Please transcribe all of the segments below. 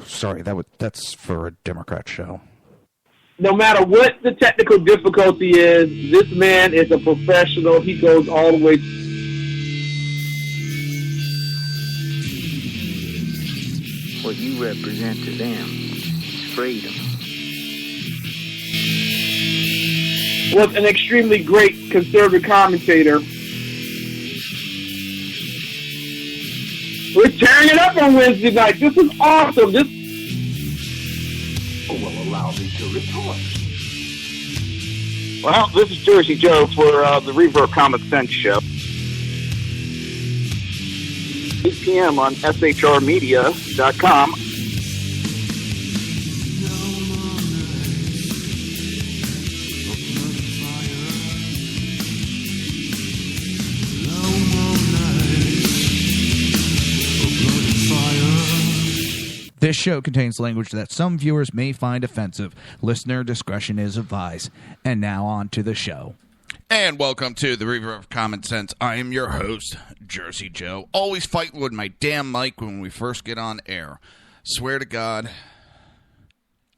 Sorry, that's for a Democrat show. No matter what the technical difficulty is, this man is a professional. He goes all the way. What you represent to them is freedom. Was an extremely great conservative commentator. We're tearing it up on Wednesday night. This is awesome. This will allow me to report. Well, this is Jersey Joe for the Reaver Common Sense Show. 8 p.m. on shrmedia.com. This show contains language that some viewers may find offensive. Listener discretion is advised. And now on to the show. And welcome to the Reaver of Common Sense. I am your host, Jersey Joe. Always fighting with my damn mic when we first get on air. Swear to God,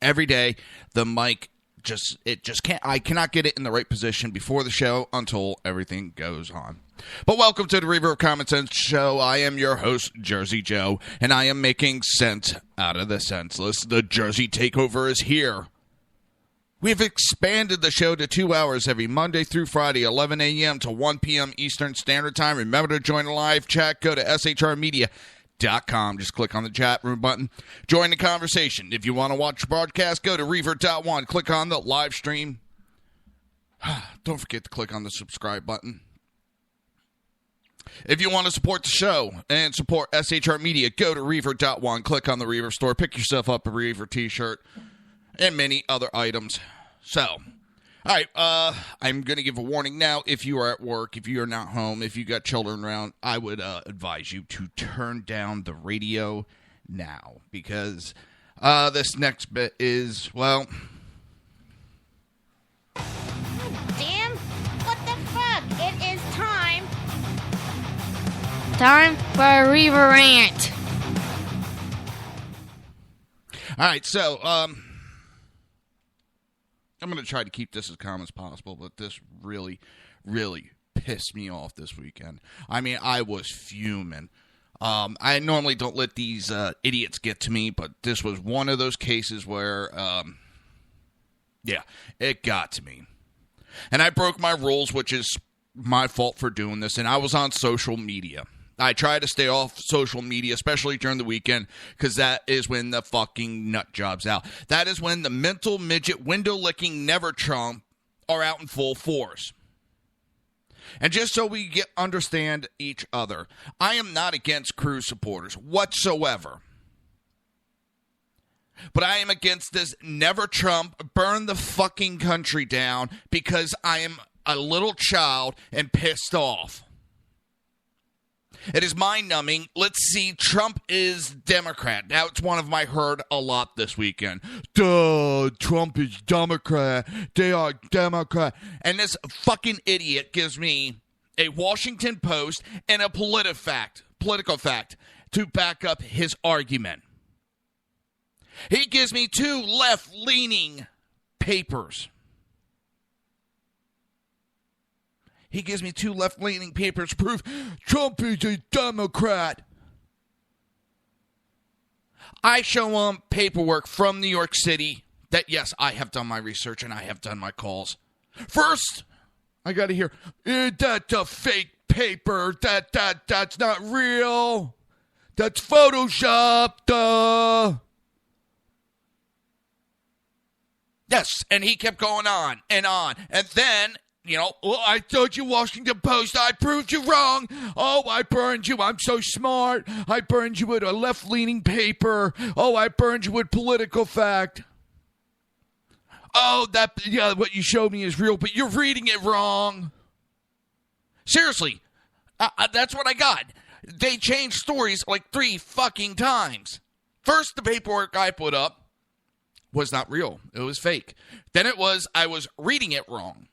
every day the mic I cannot get it in the right position before the show until everything goes on. But welcome to the Reaver of Common Sense Show. I am your host, Jersey Joe, and I am making sense out of the senseless. The Jersey Takeover is here. We've expanded the show to 2 hours every Monday through Friday, 11 a.m. to 1 p.m. Eastern Standard Time. Remember to join the live chat. Go to shrmedia.com. Just click on the chat room button. Join the conversation. If you want to watch the broadcast, go to Reaver.one. Click on the live stream. Don't forget to click on the subscribe button. If you want to support the show and support SHR Media, go to Reaver.one. Click on the Reaver store. Pick yourself up a Reaver t-shirt and many other items. So, all right, I'm going to give a warning now. If you are at work, if you are not home, if you got children around, I would advise you to turn down the radio now because this next bit is, well... Damn, what the fuck? It is time. Time for a Reaver rant. All right, so, I'm going to try to keep this as calm as possible, but this really, really pissed me off this weekend. I mean, I was fuming. I normally don't let these idiots get to me, but this was one of those cases where, yeah, it got to me. And I broke my rules, which is my fault for doing this, and I was on social media. I try to stay off social media, especially during the weekend, because that is when the fucking nut job's out. That is when the mental midget, window-licking never Trump are out in full force. And just so we understand each other, I am not against Cruz supporters whatsoever. But I am against this never Trump, burn the fucking country down, because I am a little child and pissed off. It is mind-numbing. Let's see, Trump is Democrat. Now, it's one of my heard a lot this weekend. Duh, Trump is Democrat. They are Democrat. And this fucking idiot gives me a Washington Post and a political fact to back up his argument. He gives me two left-leaning papers. He gives me two left-leaning papers to prove Trump is a Democrat. I show him paperwork from New York City that, yes, I have done my research and I have done my calls. First, I got to hear, that's a fake paper. That's not real. That's Photoshopped. Yes, and he kept going on. And then... You know, oh, I told you, Washington Post, I proved you wrong. Oh, I burned you. I'm so smart. I burned you with a left-leaning paper. Oh, I burned you with political fact. Oh, what you showed me is real, but you're reading it wrong. Seriously, That's what I got. They changed stories like 3 fucking times. First, the paperwork I put up was not real. It was fake. Then it was I was reading it wrong.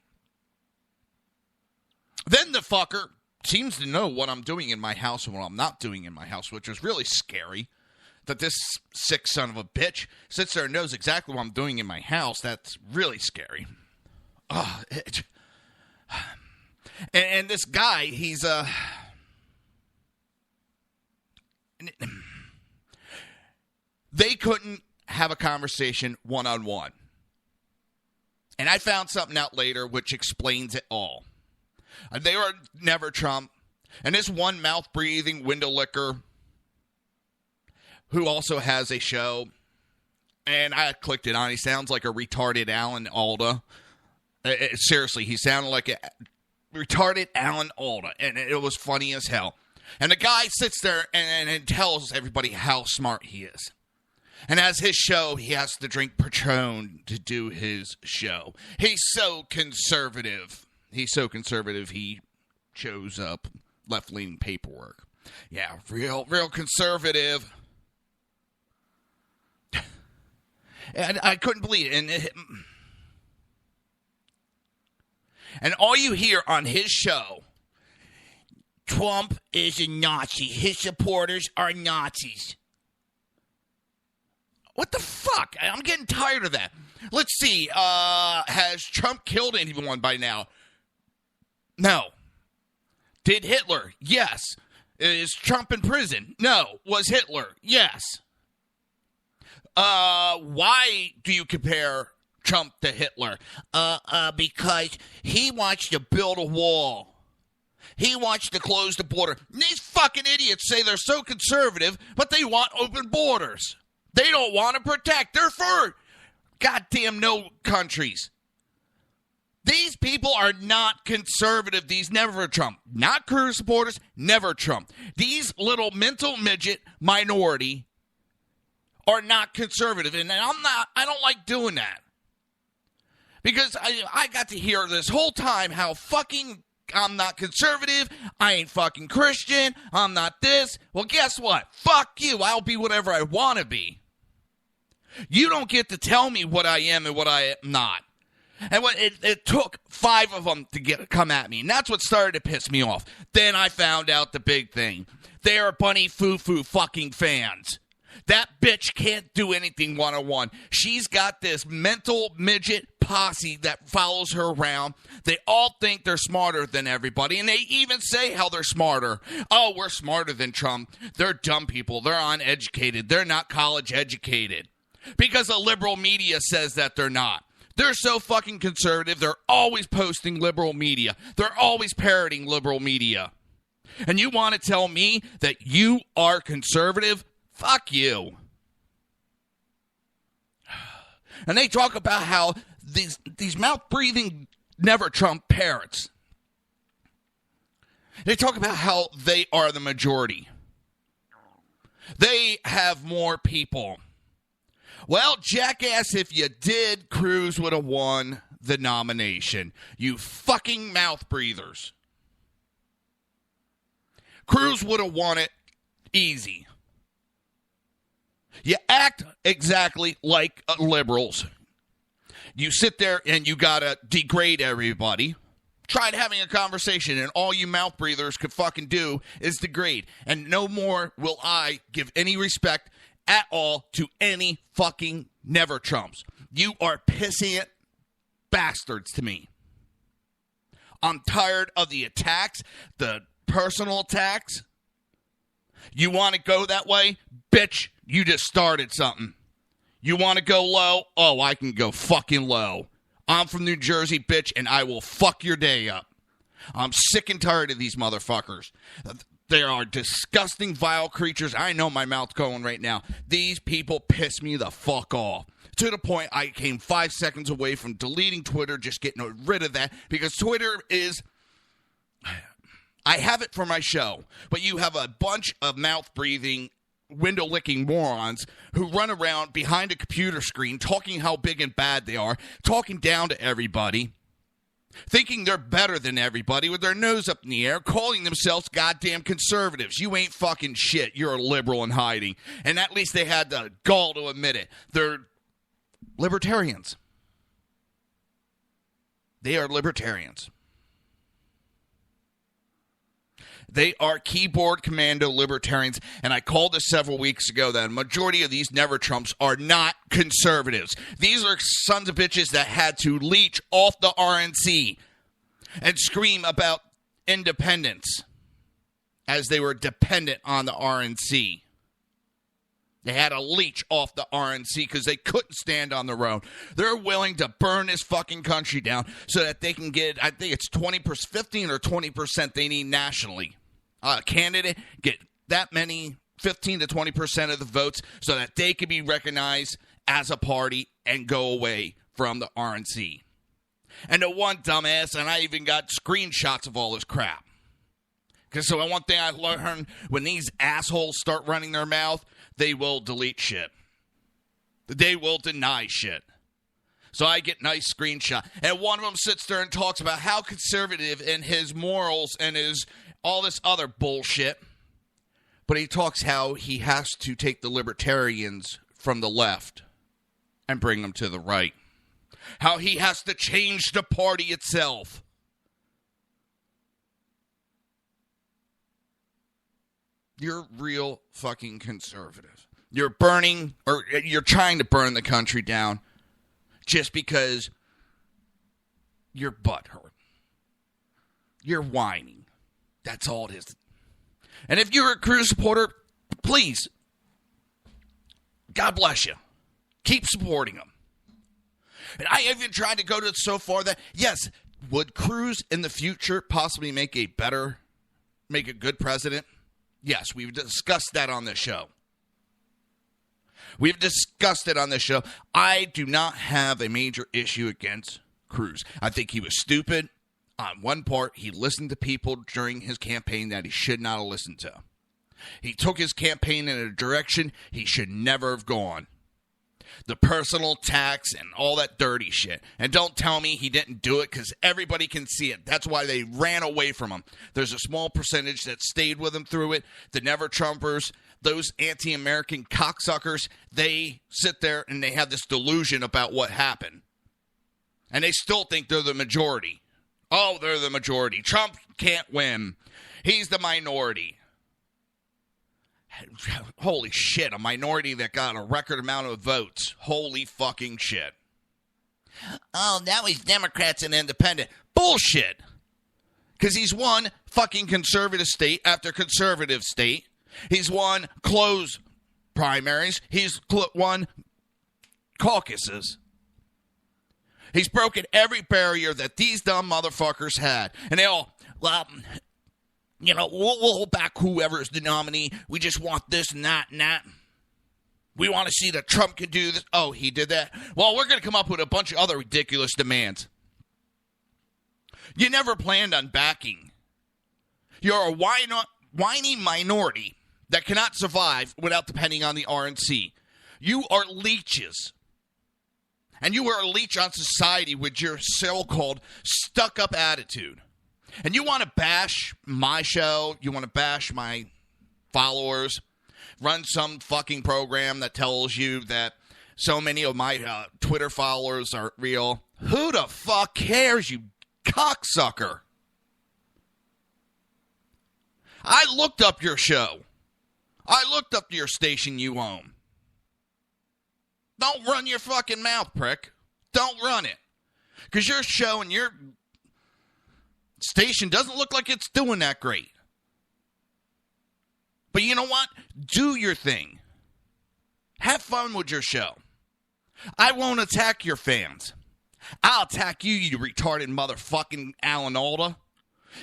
Then the fucker seems to know what I'm doing in my house and what I'm not doing in my house, which is really scary. That this sick son of a bitch sits there and knows exactly what I'm doing in my house. That's really scary. And this guy, he's they couldn't have a conversation one-on-one. And I found something out later which explains it all. They were never Trump. And this one mouth-breathing window licker who also has a show, and I clicked it on. He sounds like a retarded Alan Alda. Seriously, he sounded like a retarded Alan Alda, and it was funny as hell. And the guy sits there and tells everybody how smart he is. And as his show, he has to drink Patron to do his show. He's so conservative. He shows up left-leaning paperwork. Yeah, real conservative. And I couldn't believe it. And all you hear on his show, Trump is a Nazi. His supporters are Nazis. What the fuck? I'm getting tired of that. Let's see. Has Trump killed anyone by now? No. Did Hitler? Yes. Is Trump in prison? No. Was Hitler? Yes. Why do you compare Trump to Hitler? Because he wants to build a wall. He wants to close the border. These fucking idiots say they're so conservative, but they want open borders. They don't want to protect. They're for goddamn no countries. These people are not conservative. These never Trump. Not Cruz supporters, never Trump. These little mental midget minority are not conservative. And I don't like doing that. Because I got to hear this whole time how fucking I'm not conservative, I ain't fucking Christian, I'm not this. Well, guess what? Fuck you. I'll be whatever I want to be. You don't get to tell me what I am and what I am not. And it took 5 of them to come at me, and that's what started to piss me off. Then I found out the big thing. They are Bunny Foo-Foo fucking fans. That bitch can't do anything one-on-one. She's got this mental midget posse that follows her around. They all think they're smarter than everybody, and they even say how they're smarter. Oh, we're smarter than Trump. They're dumb people. They're uneducated. They're not college educated. Because the liberal media says that they're not. They're so fucking conservative, they're always posting liberal media. They're always parroting liberal media. And you want to tell me that you are conservative? Fuck you. And they talk about how these mouth-breathing never-Trump parrots, they talk about how they are the majority. They have more people. Well, jackass, if you did, Cruz would have won the nomination. You fucking mouth breathers. Cruz would have won it easy. You act exactly like liberals. You sit there and you gotta degrade everybody. Tried having a conversation, and all you mouth breathers could fucking do is degrade. And no more will I give any respect at all to any fucking never Trumps. You are pissant bastards to me. I'm tired of the attacks, the personal attacks. You want to go that way? Bitch, you just started something. You want to go low? Oh, I can go fucking low. I'm from New Jersey, bitch, and I will fuck your day up. I'm sick and tired of these motherfuckers. They are disgusting, vile creatures. I know my mouth's going right now. These people piss me the fuck off. To the point I came 5 seconds away from deleting Twitter, just getting rid of that. Because Twitter is... I have it for my show. But you have a bunch of mouth-breathing, window-licking morons who run around behind a computer screen talking how big and bad they are, talking down to everybody. thinking they're better than everybody with their nose up in the air, calling themselves goddamn conservatives. You ain't fucking shit. You're a liberal in hiding. And at least they had the gall to admit it. They're libertarians. They are libertarians. They are keyboard commando libertarians, and I called this several weeks ago that a majority of these never Trumps are not conservatives. These are sons of bitches that had to leech off the RNC and scream about independence as they were dependent on the RNC. They had to leech off the RNC because they couldn't stand on their own. They're willing to burn this fucking country down so that they can get, I think it's 20%, 15 or 20% they need nationally. Candidate get that many, 15 to 20% of the votes so that they can be recognized as a party and go away from the RNC. And the one dumbass, and I even got screenshots of all this crap. Because so one thing I learned, when these assholes start running their mouth, they will delete shit. They will deny shit. So I get nice screenshot. And one of them sits there and talks about how conservative in his morals and his all this other bullshit. But he talks how he has to take the libertarians from the left and bring them to the right. How he has to change the party itself. You're real fucking conservative. You're burning, or you're trying to burn the country down just because your butt hurt. You're whining. That's all it is. And if you're a Cruz supporter, please, God bless you. Keep supporting them. And I even tried to go to it so far that, yes, would Cruz in the future possibly make a good president? Yes, we've discussed that on this show. We've discussed it on this show. I do not have a major issue against Cruz. I think he was stupid. On one part, he listened to people during his campaign that he should not have listened to. He took his campaign in a direction he should never have gone. The personal tax and all that dirty shit. And don't tell me he didn't do it because everybody can see it. That's why they ran away from him. There's a small percentage that stayed with him through it. The never-Trumpers, those anti-American cocksuckers, they sit there and they have this delusion about what happened. And they still think they're the majority. Oh, they're the majority. Trump can't win. He's the minority. Holy shit, a minority that got a record amount of votes. Holy fucking shit. Oh, that was Democrats and independent. Bullshit. Because he's won fucking conservative state after conservative state. He's won closed primaries. He's won caucuses. He's broken every barrier that these dumb motherfuckers had. And they all, well, you know, we'll hold back whoever's the nominee. We just want this and that and that. We want to see that Trump can do this. Oh, he did that? Well, we're going to come up with a bunch of other ridiculous demands. You never planned on backing. You're a whiny minority that cannot survive without depending on the RNC. You are leeches. And you are a leech on society with your so-called stuck-up attitude. And you want to bash my show, you want to bash my followers, run some fucking program that tells you that so many of my Twitter followers are real. Who the fuck cares, you cocksucker? I looked up your show. I looked up your station you own. Don't run your fucking mouth, prick. Don't run it. Because your show and your station doesn't look like it's doing that great. But you know what? Do your thing. Have fun with your show. I won't attack your fans. I'll attack you, you retarded motherfucking Alan Alda.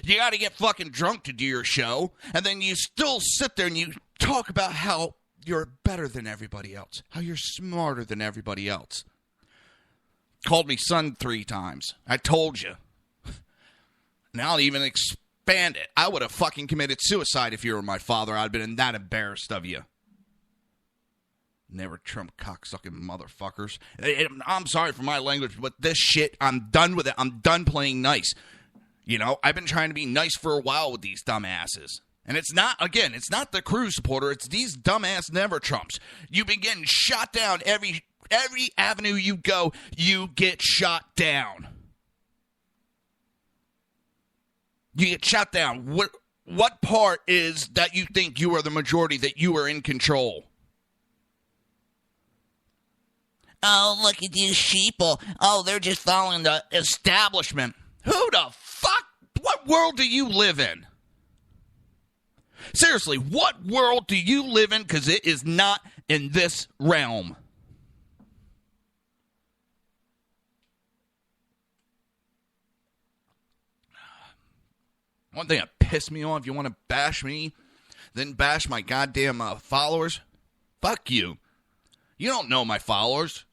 You got to get fucking drunk to do your show, and then you still sit there and you talk about how you're better than everybody else, how you're smarter than everybody else. Called me son 3 times. I told you. And I'll even expand it. I would have fucking committed suicide if you were my father. I'd have been that embarrassed of you. Never Trump cocksucking motherfuckers. I'm sorry for my language, but this shit, I'm done with it. I'm done playing nice. You know, I've been trying to be nice for a while with these dumbasses. And it's not the Cruz supporter. It's these dumbass Never Trumps. You've been getting shot down every avenue you go, you get shot down. You get shot down. What part is that you think you are the majority, that you are in control? Oh, look at these sheeple. Oh, they're just following the establishment. Who the fuck? What world do you live in? Seriously, what world do you live in? Because it is not in this realm. One thing that pissed me off, you want to bash me, then bash my goddamn followers? Fuck you. You don't know my followers.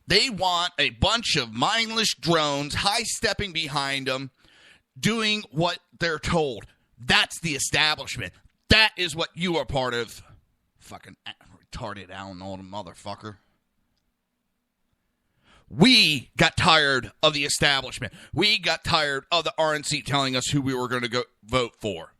They want a bunch of mindless drones high-stepping behind them, doing what they're told. That's the establishment. That is what you are part of. Fucking retarded Alan Alda motherfucker. We got tired of the establishment. We got tired of the RNC telling us who we were going to go vote for.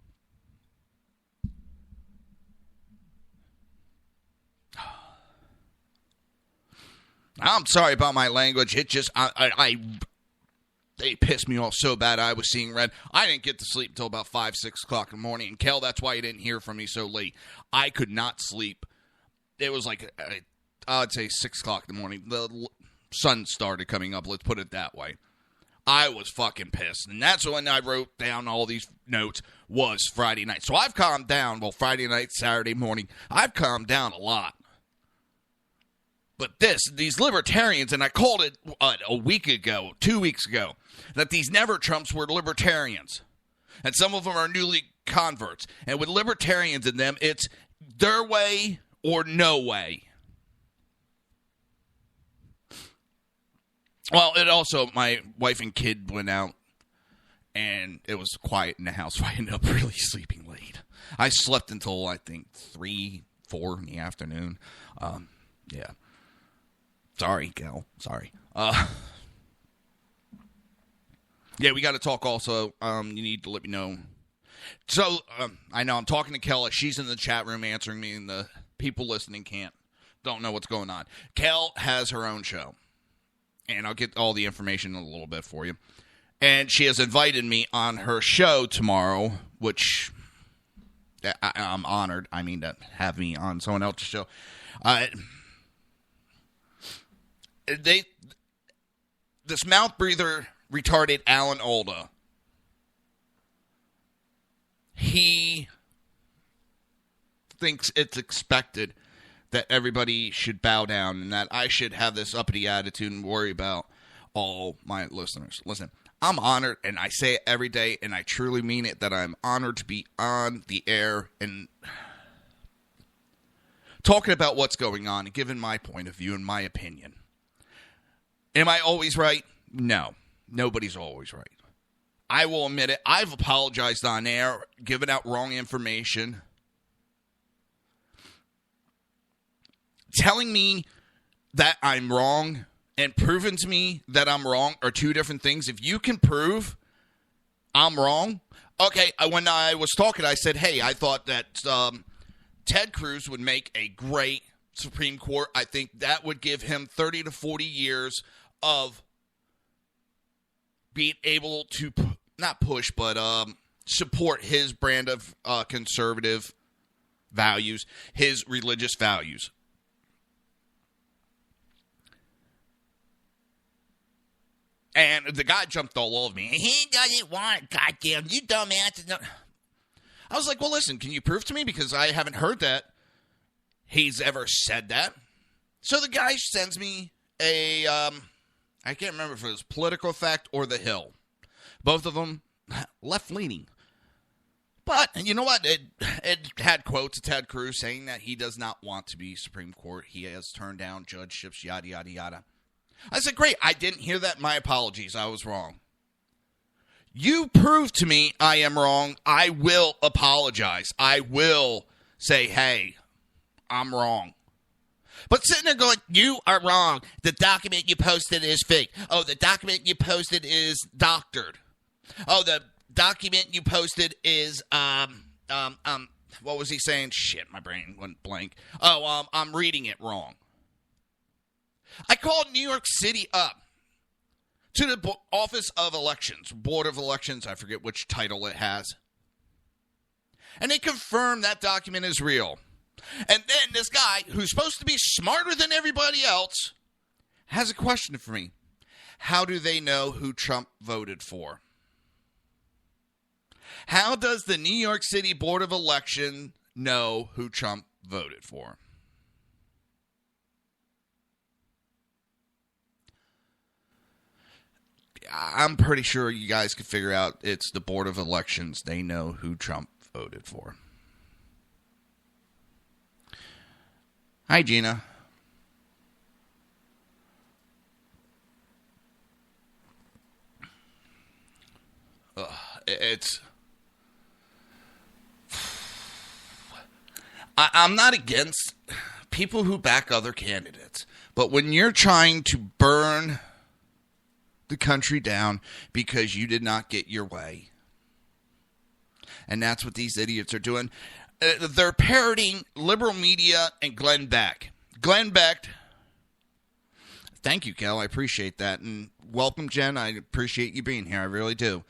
I'm sorry about my language. It just, they pissed me off so bad I was seeing red. I didn't get to sleep until about 5, 6 o'clock in the morning. And Kel, that's why you didn't hear from me so late. I could not sleep. It was like, I'd say 6 o'clock in the morning. The sun started coming up, let's put it that way. I was fucking pissed. And that's when I wrote down all these notes, was Friday night. So I've calmed down. Well, Friday night, Saturday morning, I've calmed down a lot. But these libertarians, and I called it a week ago, 2 weeks ago, that these Never Trumps were libertarians. And some of them are newly converts. And with libertarians in them, it's their way or no way. Well, it also, my wife and kid went out, and it was quiet in the house, so I ended up really sleeping late. I slept until, I think, 3, 4 in the afternoon. Yeah. Sorry, Gal. Sorry. Yeah, we got to talk also. You need to let me know. So, I know I'm talking to Kel. She's in the chat room answering me, and the people listening don't know what's going on. Kel has her own show, and I'll get all the information in a little bit for you. And she has invited me on her show tomorrow, which I'm honored. I mean, to have me on someone else's show. This mouth breather retarded Alan Alda, he thinks it's expected that everybody should bow down and that I should have this uppity attitude and worry about all my listeners. Listen, I'm honored, and I say it every day, and I truly mean it, that I'm honored to be on the air and talking about what's going on and giving my point of view and my opinion. Am I always right? No. Nobody's always right. I will admit it. I've apologized on air, given out wrong information. Telling me that I'm wrong and proving to me that I'm wrong are two different things. If you can prove I'm wrong, okay, when I was talking, I said, hey, I thought that Ted Cruz would make a great Supreme Court. I think that would give him 30 to 40 years of being able to not push, but support his brand of conservative values, his religious values. And the guy jumped all over me. He doesn't want it, goddamn, you dumbass. I was like, well, listen, can you prove to me? Because I haven't heard that he's ever said that. So the guy sends me a, I can't remember if it was Political Fact or The Hill. Both of them left-leaning. But, you know what? It had quotes of Ted Cruz saying that he does not want to be Supreme Court. He has turned down judgeships, yada, yada, yada. I said, great, I didn't hear that. My apologies. I was wrong. You prove to me I am wrong. I will apologize. I will say, hey, I'm wrong. But sitting there going, you are wrong. The document you posted is fake. Oh, the document you posted is doctored. Oh, the document you posted is, what was he saying? Shit, my brain went blank. Oh, I'm reading it wrong. I called New York City up to the Office of Elections, Board of Elections, I forget which title it has. And they confirmed that document is real. And then this guy, who's supposed to be smarter than everybody else, has a question for me. How do they know who Trump voted for? How does the New York City Board of Election know who Trump voted for? I'm pretty sure you guys can figure out it's the Board of Elections. They know who Trump voted for. Hi, Gina. I'm not against people who back other candidates, but when you're trying to burn the country down because you did not get your way, and that's what these idiots are doing. They're parroting liberal media and Glenn Beck. Glenn Beck, thank you, Kel. I appreciate that. And welcome, Jen. I appreciate you being here. I really do.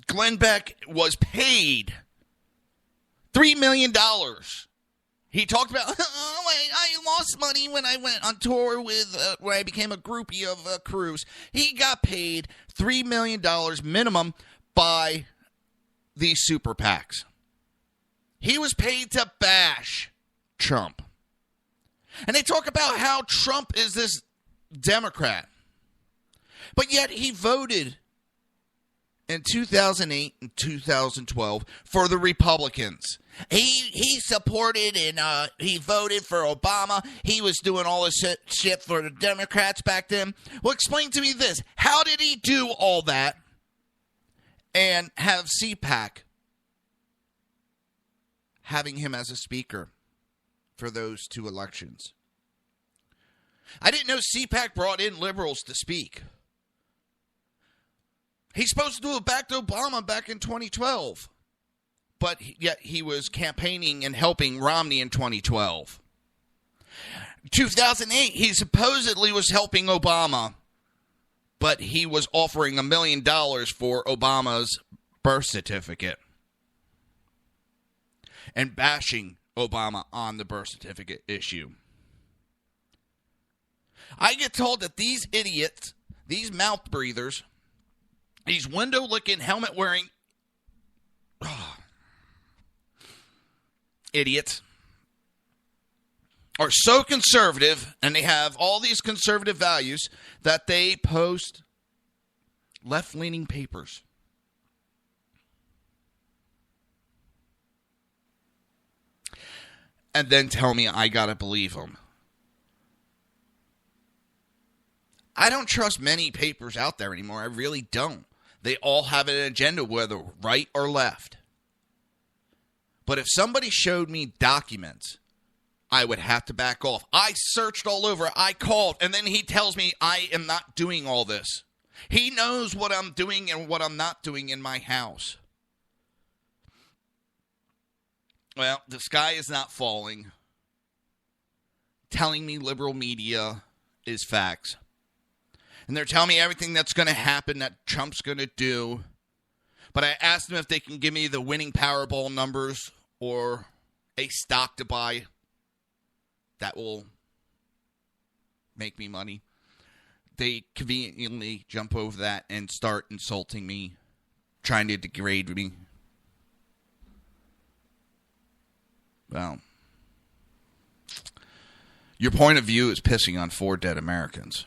Glenn Beck was paid $3 million. He talked about, I lost money when I went on tour with, when I became a groupie of Cruz. He got paid $3 million minimum by these super PACs. He was paid to bash Trump. And they talk about how Trump is this Democrat. But yet he voted in 2008 and 2012 for the Republicans. He supported and he voted for Obama. He was doing all this shit for the Democrats back then. Well, explain to me this. How did he do all that and have CPAC having him as a speaker for those two elections? I didn't know CPAC brought in liberals to speak. He's supposed to do it back to Obama back in 2012. But yet he was campaigning and helping Romney in 2012. 2008, he supposedly was helping Obama, but he was offering $1 million for Obama's birth certificate and bashing Obama on the birth certificate issue. I get told that these idiots, these mouth breathers, these window-licking, helmet-wearing idiots are so conservative, and they have all these conservative values, that they post left-leaning papers. And then tell me I gotta believe them. I don't trust many papers out there anymore. I really don't. They all have an agenda, whether right or left. But if somebody showed me documents, I would have to back off. I searched all over. I called, and then he tells me I am not doing all this. He knows what I'm doing and what I'm not doing in my house. Well, the sky is not falling. Telling me liberal media is facts. And they're telling me everything that's going to happen that Trump's going to do. But I asked them if they can give me the winning Powerball numbers or a stock to buy that will make me money. They conveniently jump over that and start insulting me, trying to degrade me. Well, your point of view is pissing on 4 dead Americans.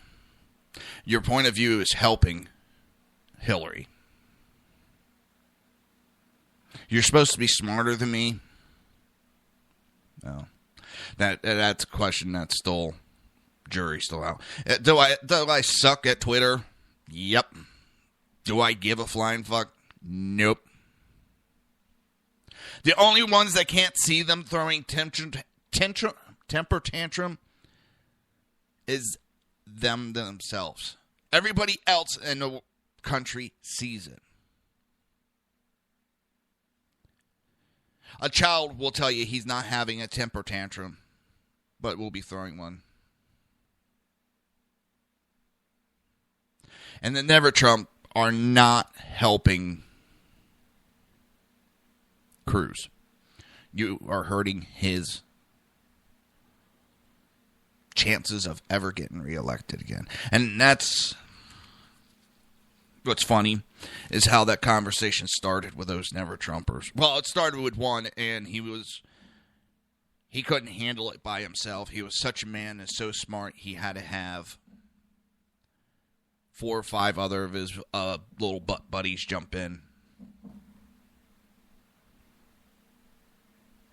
Your point of view is helping Hillary. You're supposed to be smarter than me? No. That's a question that's still, jury's still out. Do I suck at Twitter? Yep. Do I give a flying fuck? Nope. The only ones that can't see them throwing temper tantrum is them themselves. Everybody else in the country sees it. A child will tell you he's not having a temper tantrum, but will be throwing one. And the Never Trump are not helping Cruz. You are hurting his chances of ever getting reelected again. And that's what's funny, is how that conversation started with those Never Trumpers. Well, it started with one, and he couldn't handle it by himself. He was such a man and so smart, he had to have 4 or 5 other of his little butt buddies jump in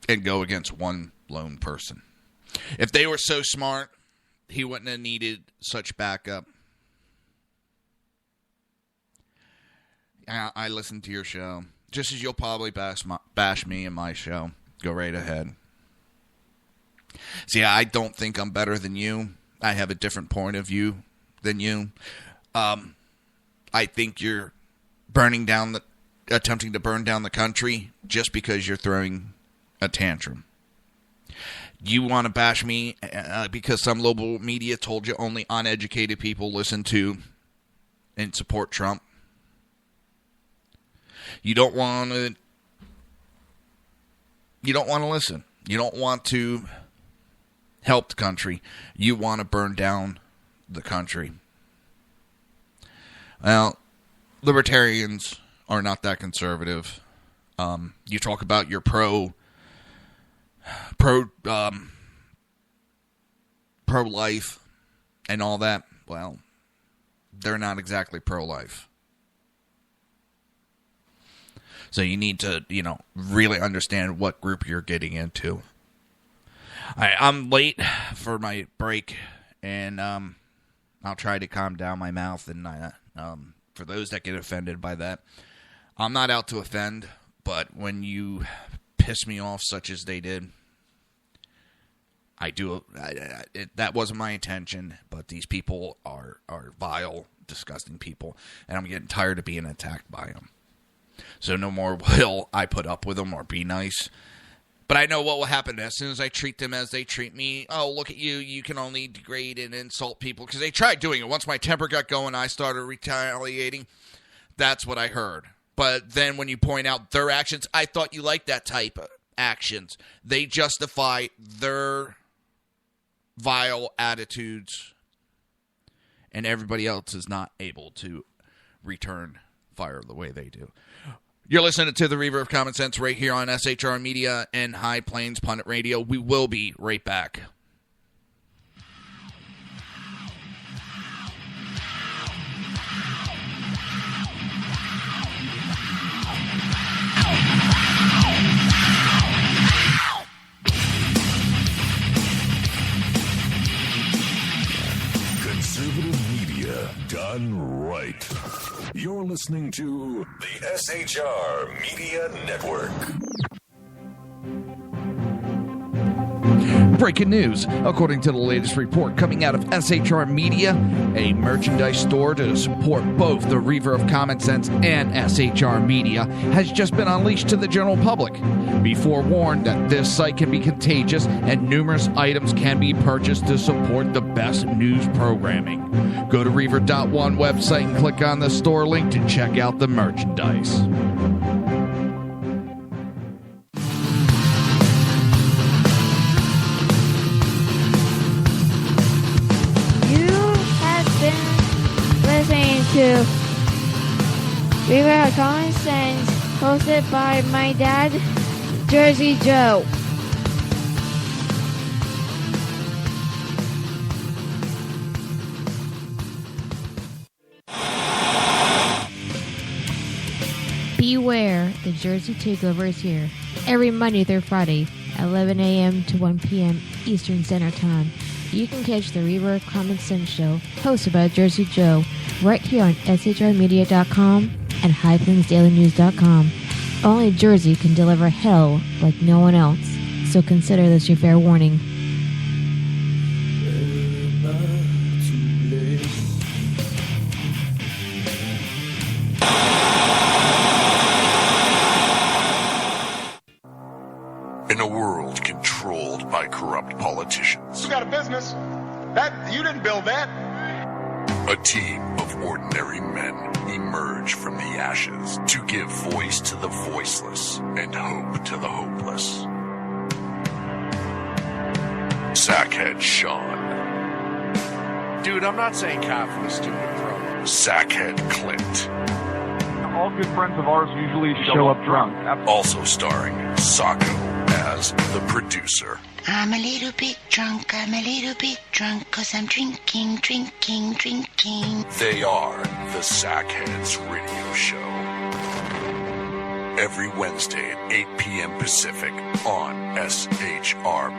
and go against one lone person. If they were so smart, he wouldn't have needed such backup. I listened to your show, just as you'll probably bash me in my show. Go right ahead. See, I don't think I'm better than you. I have a different point of view than you. I think you're attempting to burn down the country just because you're throwing a tantrum. You want to bash me because some local media told you only uneducated people listen to and support Trump. You don't want to listen. You don't want to help the country. You want to burn down the country. Well, libertarians are not that conservative. You talk about your pro-life and all that. Well, they're not exactly pro-life. So you need to, really understand what group you're getting into. I'm late for my break, and I'll try to calm down my mouth. And for those that get offended by that, I'm not out to offend, but when you piss me off such as they did, that wasn't my intention, but these people are vile, disgusting people, and I'm getting tired of being attacked by them. So no more will I put up with them or be nice. But I know what will happen as soon as I treat them as they treat me. Oh, look at you. You can only degrade and insult people. Because they tried doing it. Once my temper got going, I started retaliating. That's what I heard. But then when you point out their actions, I thought you liked that type of actions. They justify their vile attitudes. And everybody else is not able to return fire the way they do. You're listening to the Reaver of Common Sense right here on SHR Media and High Plains Pundit Radio. We will be right back. Conservative media done right. You're listening to the SHR Media Network. Breaking news. According to the latest report coming out of SHR Media, a merchandise store to support both the Reaver of Common Sense and SHR Media has just been unleashed to the general public. Be forewarned that this site can be contagious and numerous items can be purchased to support the best news programming. Go to Reaver.one website and click on the store link to check out the merchandise. Listening to Reaver of Common Sense, hosted by my dad, Jersey Joe. Beware, the Jersey Takeover is here. Every Monday through Friday, 11 a.m. to 1 p.m. Eastern Standard Time. You can catch the Reaver of Common Sense show, hosted by Jersey Joe, right here on SHRmedia.com and HighPlainsDailyNews.com. Only Jersey can deliver hell like no one else, so consider this your fair warning. In a world controlled by corrupt politicians, You got a business. That you didn't build that. a team of ordinary men emerge from the ashes to give voice to the voiceless and hope to the hopeless. Sackhead Sean. Dude, I'm not saying half was stupid, bro. Sackhead Clint. All good friends of ours usually show up drunk. Also starring Sacco as the producer. I'm a little bit drunk, 'cause I'm drinking. They are the Sackheads Radio Show. Every Wednesday at 8 p.m. Pacific on shrmedia.com.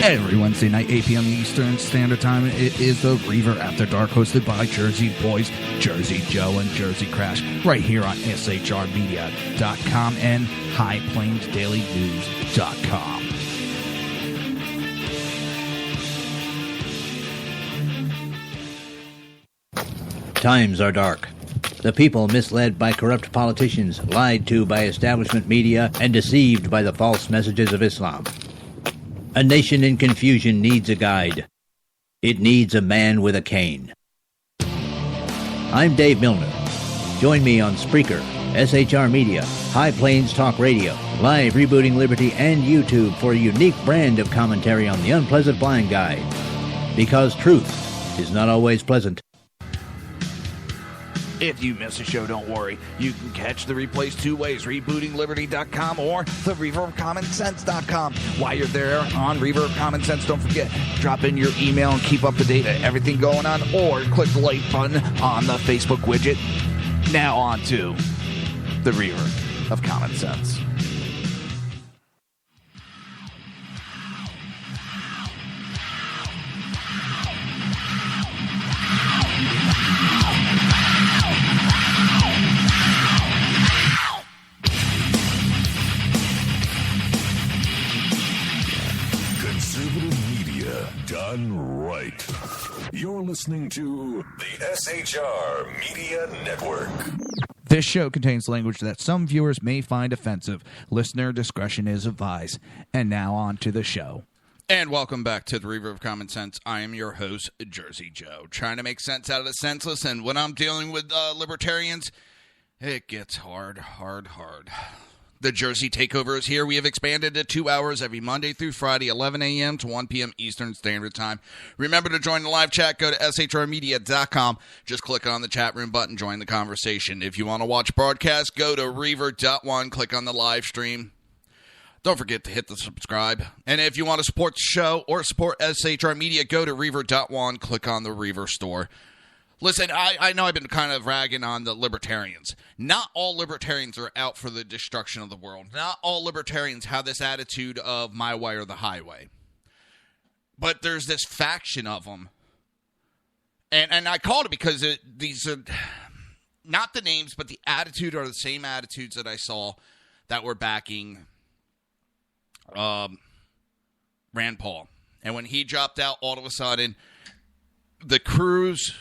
Every Wednesday night, 8 p.m. Eastern Standard Time, it is the Reaver After Dark, hosted by Jersey Boys, Jersey Joe, and Jersey Crash, right here on shrmedia.com and highplainsdailynews.com. Times are dark. The people misled by corrupt politicians, lied to by establishment media, and deceived by the false messages of Islam. A nation in confusion needs a guide. It needs a man with a cane. I'm Dave Milner. Join me on Spreaker, SHR Media, High Plains Talk Radio, Live Rebooting Liberty, and YouTube for a unique brand of commentary on the unpleasant blind guide. Because truth is not always pleasant. If you miss a show, don't worry. You can catch the replays two ways, rebootingliberty.com or the reverbcommonsense.com. While you're there on Reverb Common Sense, don't forget, drop in your email and keep up to date on everything going on, or click the like button on the Facebook widget. Now on to the Reverb of Common Sense. Done right. You're listening to the SHR Media Network. This show contains language that some viewers may find offensive. Listener discretion is advised. And now on to the show. And welcome back to the Reaver of Common Sense. I am your host, Jersey Joe, trying to make sense out of the senseless. And when I'm dealing with libertarians, it gets hard. The Jersey Takeover is here. We have expanded to 2 hours every Monday through Friday, 11 a.m. to 1 p.m. Eastern Standard Time. Remember to join the live chat. Go to shrmedia.com. Just click on the chat room button. Join the conversation. If you want to watch broadcast, go to Reaver.one. Click on the live stream. Don't forget to hit the subscribe. And if you want to support the show or support SHR Media, go to Reaver.one. Click on the Reaver store. Listen, I know I've been kind of ragging on the libertarians. Not all libertarians are out for the destruction of the world. Not all libertarians have this attitude of my way or the highway. But there's this faction of them. And I called it because these are not the names, but the attitude are the same attitudes that I saw that were backing Rand Paul. And when he dropped out, all of a sudden, the Cruz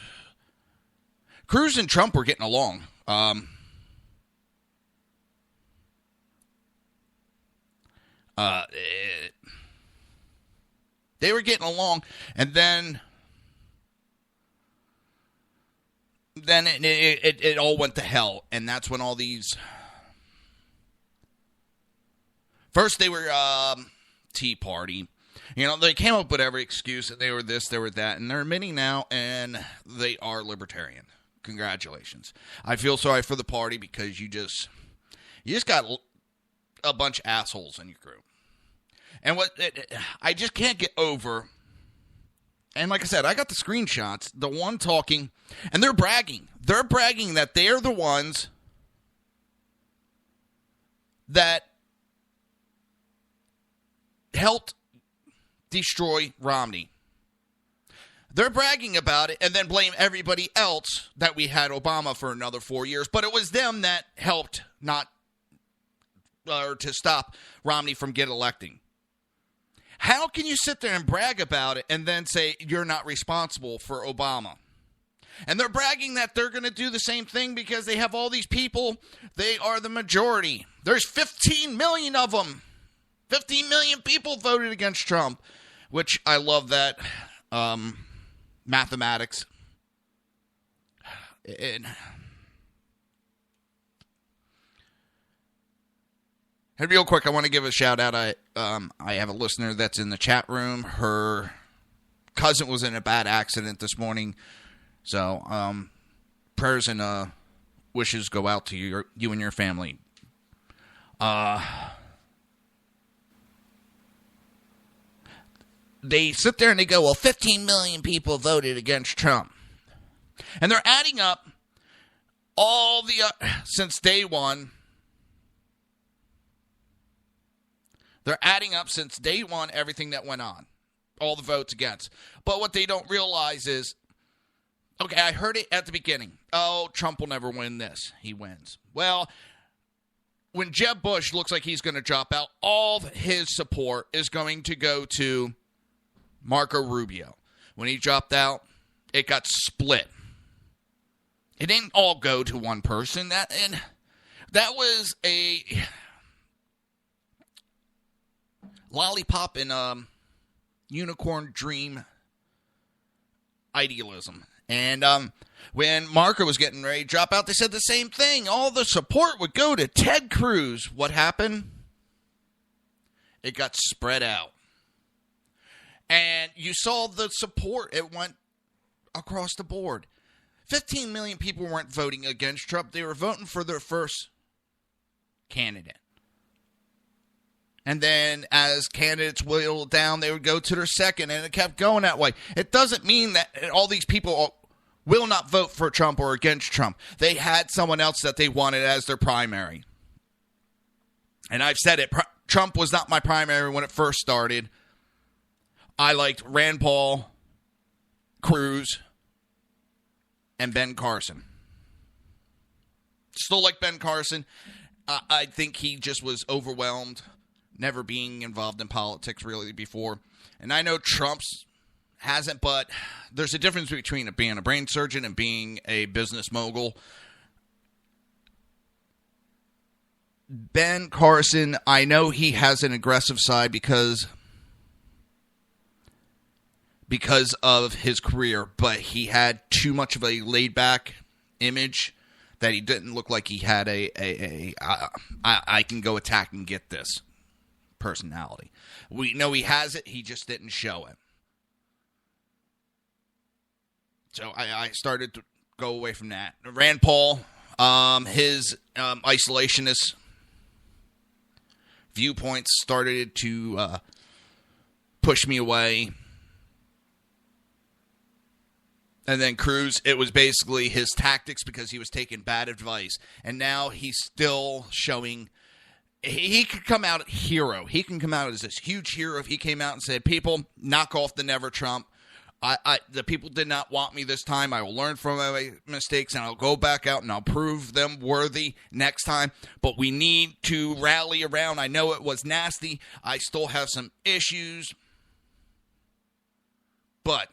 and Trump were getting along. They were getting along, and then it all went to hell, and that's when all these. First, they were Tea Party. You know, they came up with every excuse that they were this, they were that, and they're admitting now, and they are libertarian. Congratulations. I feel sorry for the party because you just got a bunch of assholes in your group. And I just can't get over, and like I said, I got the screenshots, the one talking, and they're bragging. They're bragging that they're the ones that helped destroy Romney. They're bragging about it and then blame everybody else that we had Obama for another 4 years. But it was them that helped to stop Romney from getting elected. How can you sit there and brag about it and then say you're not responsible for Obama? And they're bragging that they're going to do the same thing because they have all these people. They are the majority. There's 15 million of them. 15 million people voted against Trump, which I love that. Mathematics. And real quick, I want to give a shout out. I have a listener that's in the chat room. Her cousin was in a bad accident this morning. So, prayers and wishes go out to you and your family. They sit there and they go, well, 15 million people voted against Trump. And they're adding up all the, since day one. They're adding up since day one everything that went on. All the votes against. But what they don't realize is, okay, I heard it at the beginning. Oh, Trump will never win this. He wins. Well, when Jeb Bush looks like he's going to drop out, all of his support is going to go to Marco Rubio. When he dropped out, it got split. It didn't all go to one person. That was a lollipop and unicorn dream idealism. And when Marco was getting ready to drop out, they said the same thing. All the support would go to Ted Cruz. What happened? It got spread out. And you saw the support. It went across the board. 15 million people weren't voting against Trump. They were voting for their first candidate. And then as candidates whittled down, they would go to their second, and it kept going that way. It doesn't mean that all these people will not vote for Trump or against Trump. They had someone else that they wanted as their primary. And I've said it, Trump was not my primary when it first started. I liked Rand Paul, Cruz, and Ben Carson. Still like Ben Carson. I think he just was overwhelmed, never being involved in politics really before. And I know Trump's hasn't, but there's a difference between being a brain surgeon and being a business mogul. Ben Carson, I know he has an aggressive side because of his career, but he had too much of a laid-back image that he didn't look like he had I can go attack and get this personality. We know he has it, he just didn't show it. So I started to go away from that. Rand Paul, his isolationist viewpoints started to push me away. And then Cruz, it was basically his tactics because he was taking bad advice. And now he's still showing, he could come out a hero. He can come out as this huge hero if he came out and said, people, knock off the Never Trump. The people did not want me this time. I will learn from my mistakes and I'll go back out and I'll prove them worthy next time. But we need to rally around. I know it was nasty. I still have some issues. But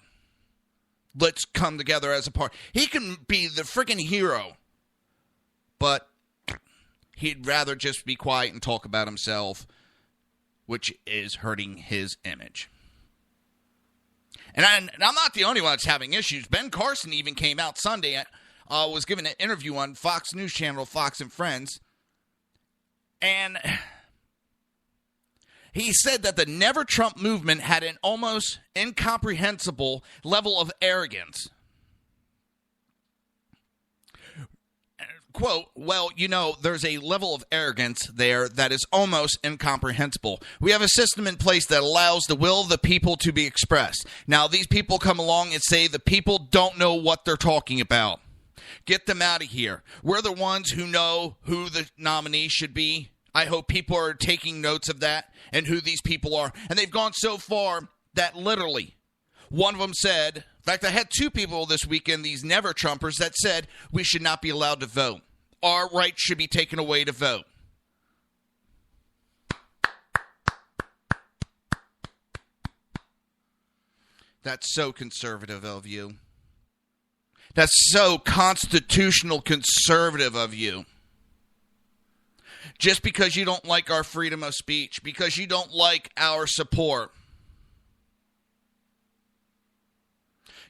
let's come together as a party. He can be the freaking hero, but he'd rather just be quiet and talk about himself, which is hurting his image. And I'm not the only one that's having issues. Ben Carson even came out Sunday, was giving an interview on Fox News Channel, Fox and Friends, and he said that the Never Trump movement had an almost incomprehensible level of arrogance. Quote, well, you know, there's a level of arrogance there that is almost incomprehensible. We have a system in place that allows the will of the people to be expressed. Now, these people come along and say the people don't know what they're talking about. Get them out of here. We're the ones who know who the nominee should be. I hope people are taking notes of that and who these people are. And they've gone so far that literally one of them said, in fact, I had two people this weekend, these never Trumpers, that said we should not be allowed to vote. Our rights should be taken away to vote. That's so conservative of you. That's so constitutional conservative of you. Just because you don't like our freedom of speech, because you don't like our support,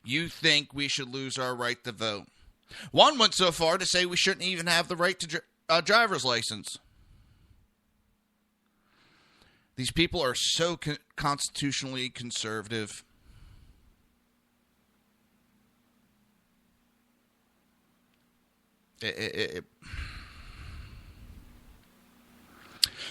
you think we should lose our right to vote. One went so far to say we shouldn't even have the right to driver's license. These people are so constitutionally conservative.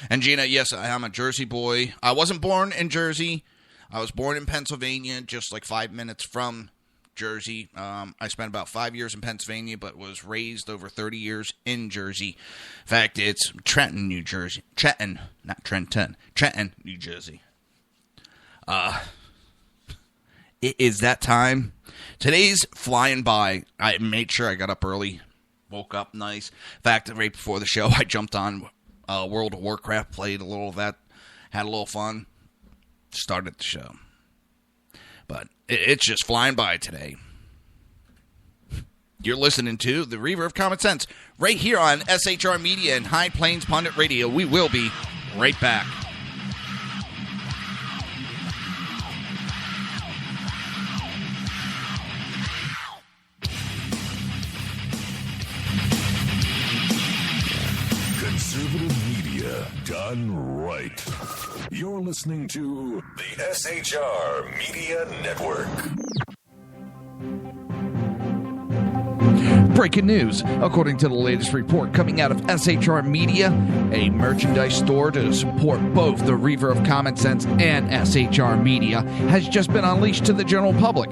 And Gina, yes, I'm a Jersey boy. I wasn't born in Jersey. I was born in Pennsylvania, just like 5 minutes from Jersey. I spent about 5 years in Pennsylvania, but was raised over 30 years in Jersey. In fact, it's Trenton, New Jersey. Trenton, not Trenton. Trenton, New Jersey. It is that time. Today's flying by. I made sure I got up early. Woke up nice. In fact, right before the show, I jumped on World of Warcraft, played a little of that, had a little fun, started the show. But it's just flying by today. You're listening to the Reaver of Common Sense right here on SHR Media and High Plains Pundit Radio. We will be right back. Conservative media done right. You're listening to the SHR Media Network. Breaking news. According to the latest report coming out of SHR Media, a merchandise store to support both the Reaver of Common Sense and SHR Media has just been unleashed to the general public.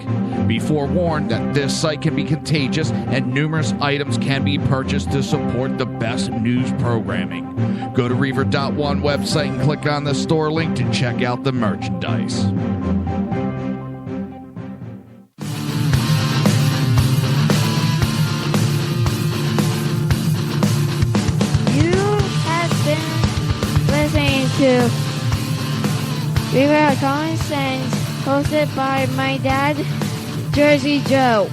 Be forewarned that this site can be contagious and numerous items can be purchased to support the best news programming. Go to Reaver.one website and click on the store link to check out the merchandise. To Reaver of Common Sense, hosted by my dad, Jersey Joe.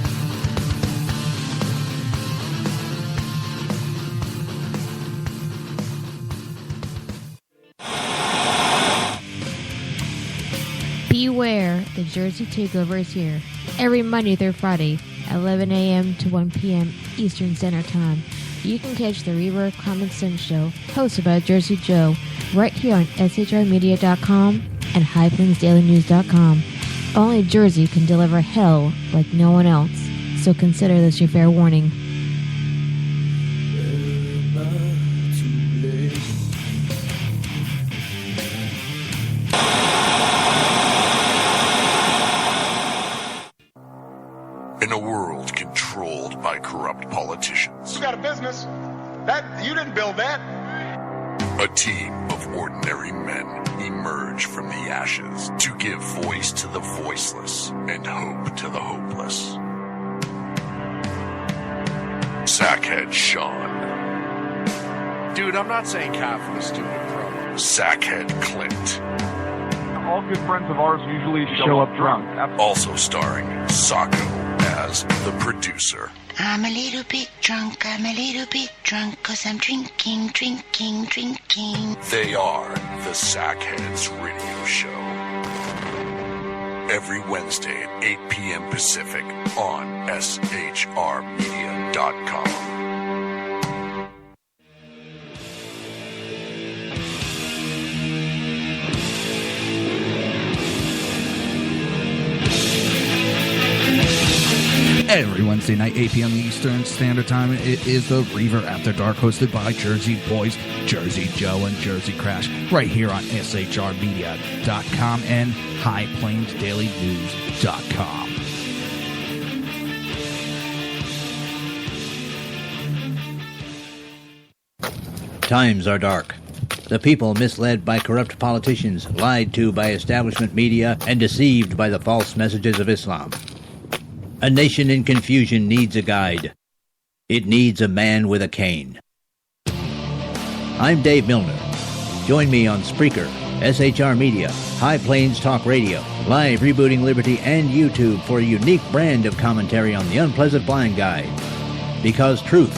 Beware, the Jersey Takeover is here. Every Monday through Friday, 11 a.m. to 1 p.m. Eastern Standard Time. You can catch the Reaver of Common Sense show, hosted by Jersey Joe, right here on shrmedia.com and highplainsdailynews.com. Only Jersey can deliver hell like no one else, so consider this your fair warning. In a world controlled by corrupt politicians, You got a business. That you didn't build that. a team of ordinary men emerge from the ashes to give voice to the voiceless and hope to the hopeless. Sackhead Sean, Dude, I'm not saying Kaufman is stupid, bro. Sackhead Clint, All good friends of ours usually show up drunk. also starring Sacco as the producer. I'm a little bit drunk, cause I'm drinking. They are the Sackheads Radio Show. Every Wednesday at 8 p.m. Pacific on shrmedia.com. Every Wednesday night, 8 p.m. Eastern Standard Time, it is the Reaver After Dark, hosted by Jersey Boys, Jersey Joe, and Jersey Crash, right here on shrmedia.com and highplainsdailynews.com. Times are dark. The people misled by corrupt politicians, lied to by establishment media, and deceived by the false messages of Islam. A nation in confusion needs a guide. It needs a man with a cane. I'm Dave Milner. Join me on Spreaker, SHR Media, High Plains Talk Radio, Live Rebooting Liberty, and YouTube for a unique brand of commentary on the unpleasant blind guide. Because truth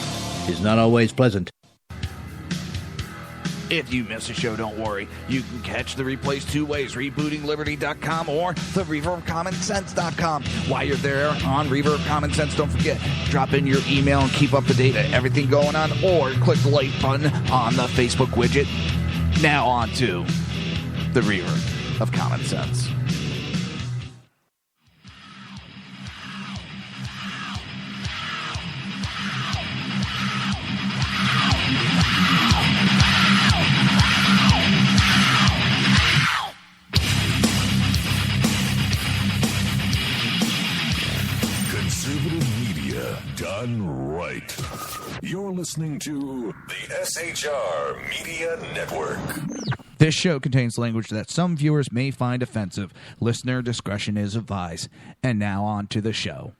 is not always pleasant. If you miss a show, don't worry. You can catch the replays two ways, rebootingliberty.com or the reverbcommonsense.com. While you're there on Reaver of Common Sense, don't forget, drop in your email and keep up to date on everything going on, or click the like button on the Facebook widget. Now on to the Reaver of Common Sense. Done right. You're listening to the SHR Media Network. This show contains language that some viewers may find offensive. Listener discretion is advised. And now on to the show.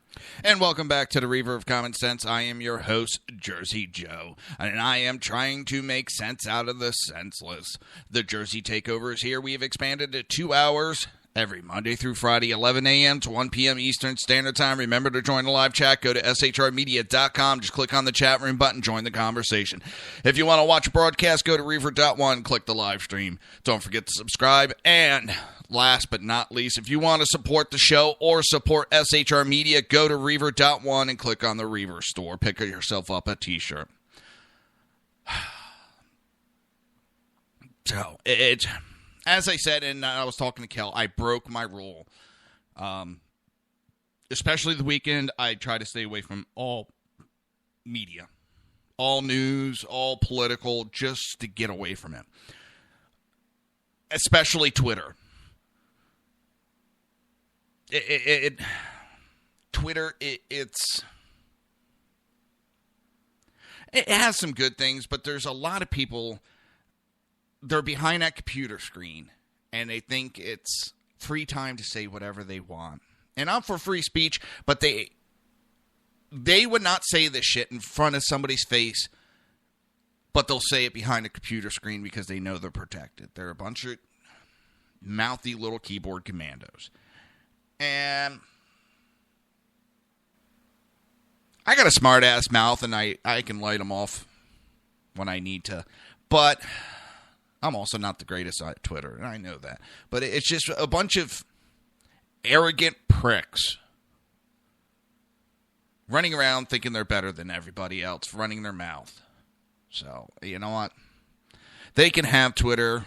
And welcome back to the Reaver of Common Sense. I am your host, Jersey Joe, and I am trying to make sense out of the senseless. The Jersey Takeover is here. We have expanded to 2 hours every Monday through Friday, 11 a.m. to 1 p.m. Eastern Standard Time. Remember to join the live chat. Go to shrmedia.com. Just click on the chat room button. Join the conversation. If you want to watch a broadcast, go to Reaver.one. Click the live stream. Don't forget to subscribe. And last but not least, if you want to support the show or support SHR Media, go to Reaver.one and click on the Reaver store. Pick yourself up a t-shirt. So, as I said, and I was talking to Kel, I broke my rule. Especially the weekend, I try to stay away from all media, all news, all political, just to get away from it. Especially Twitter. Twitter, it has some good things, but there's a lot of people. They're behind that computer screen, and they think it's free time to say whatever they want. And I'm for free speech, but they would not say this shit in front of somebody's face, but they'll say it behind a computer screen because they know they're protected. They're a bunch of mouthy little keyboard commandos. And I got a smart-ass mouth, and I can light them off when I need to. But I'm also not the greatest at Twitter, and I know that. But it's just a bunch of arrogant pricks running around thinking they're better than everybody else, running their mouth. So, you know what? They can have Twitter,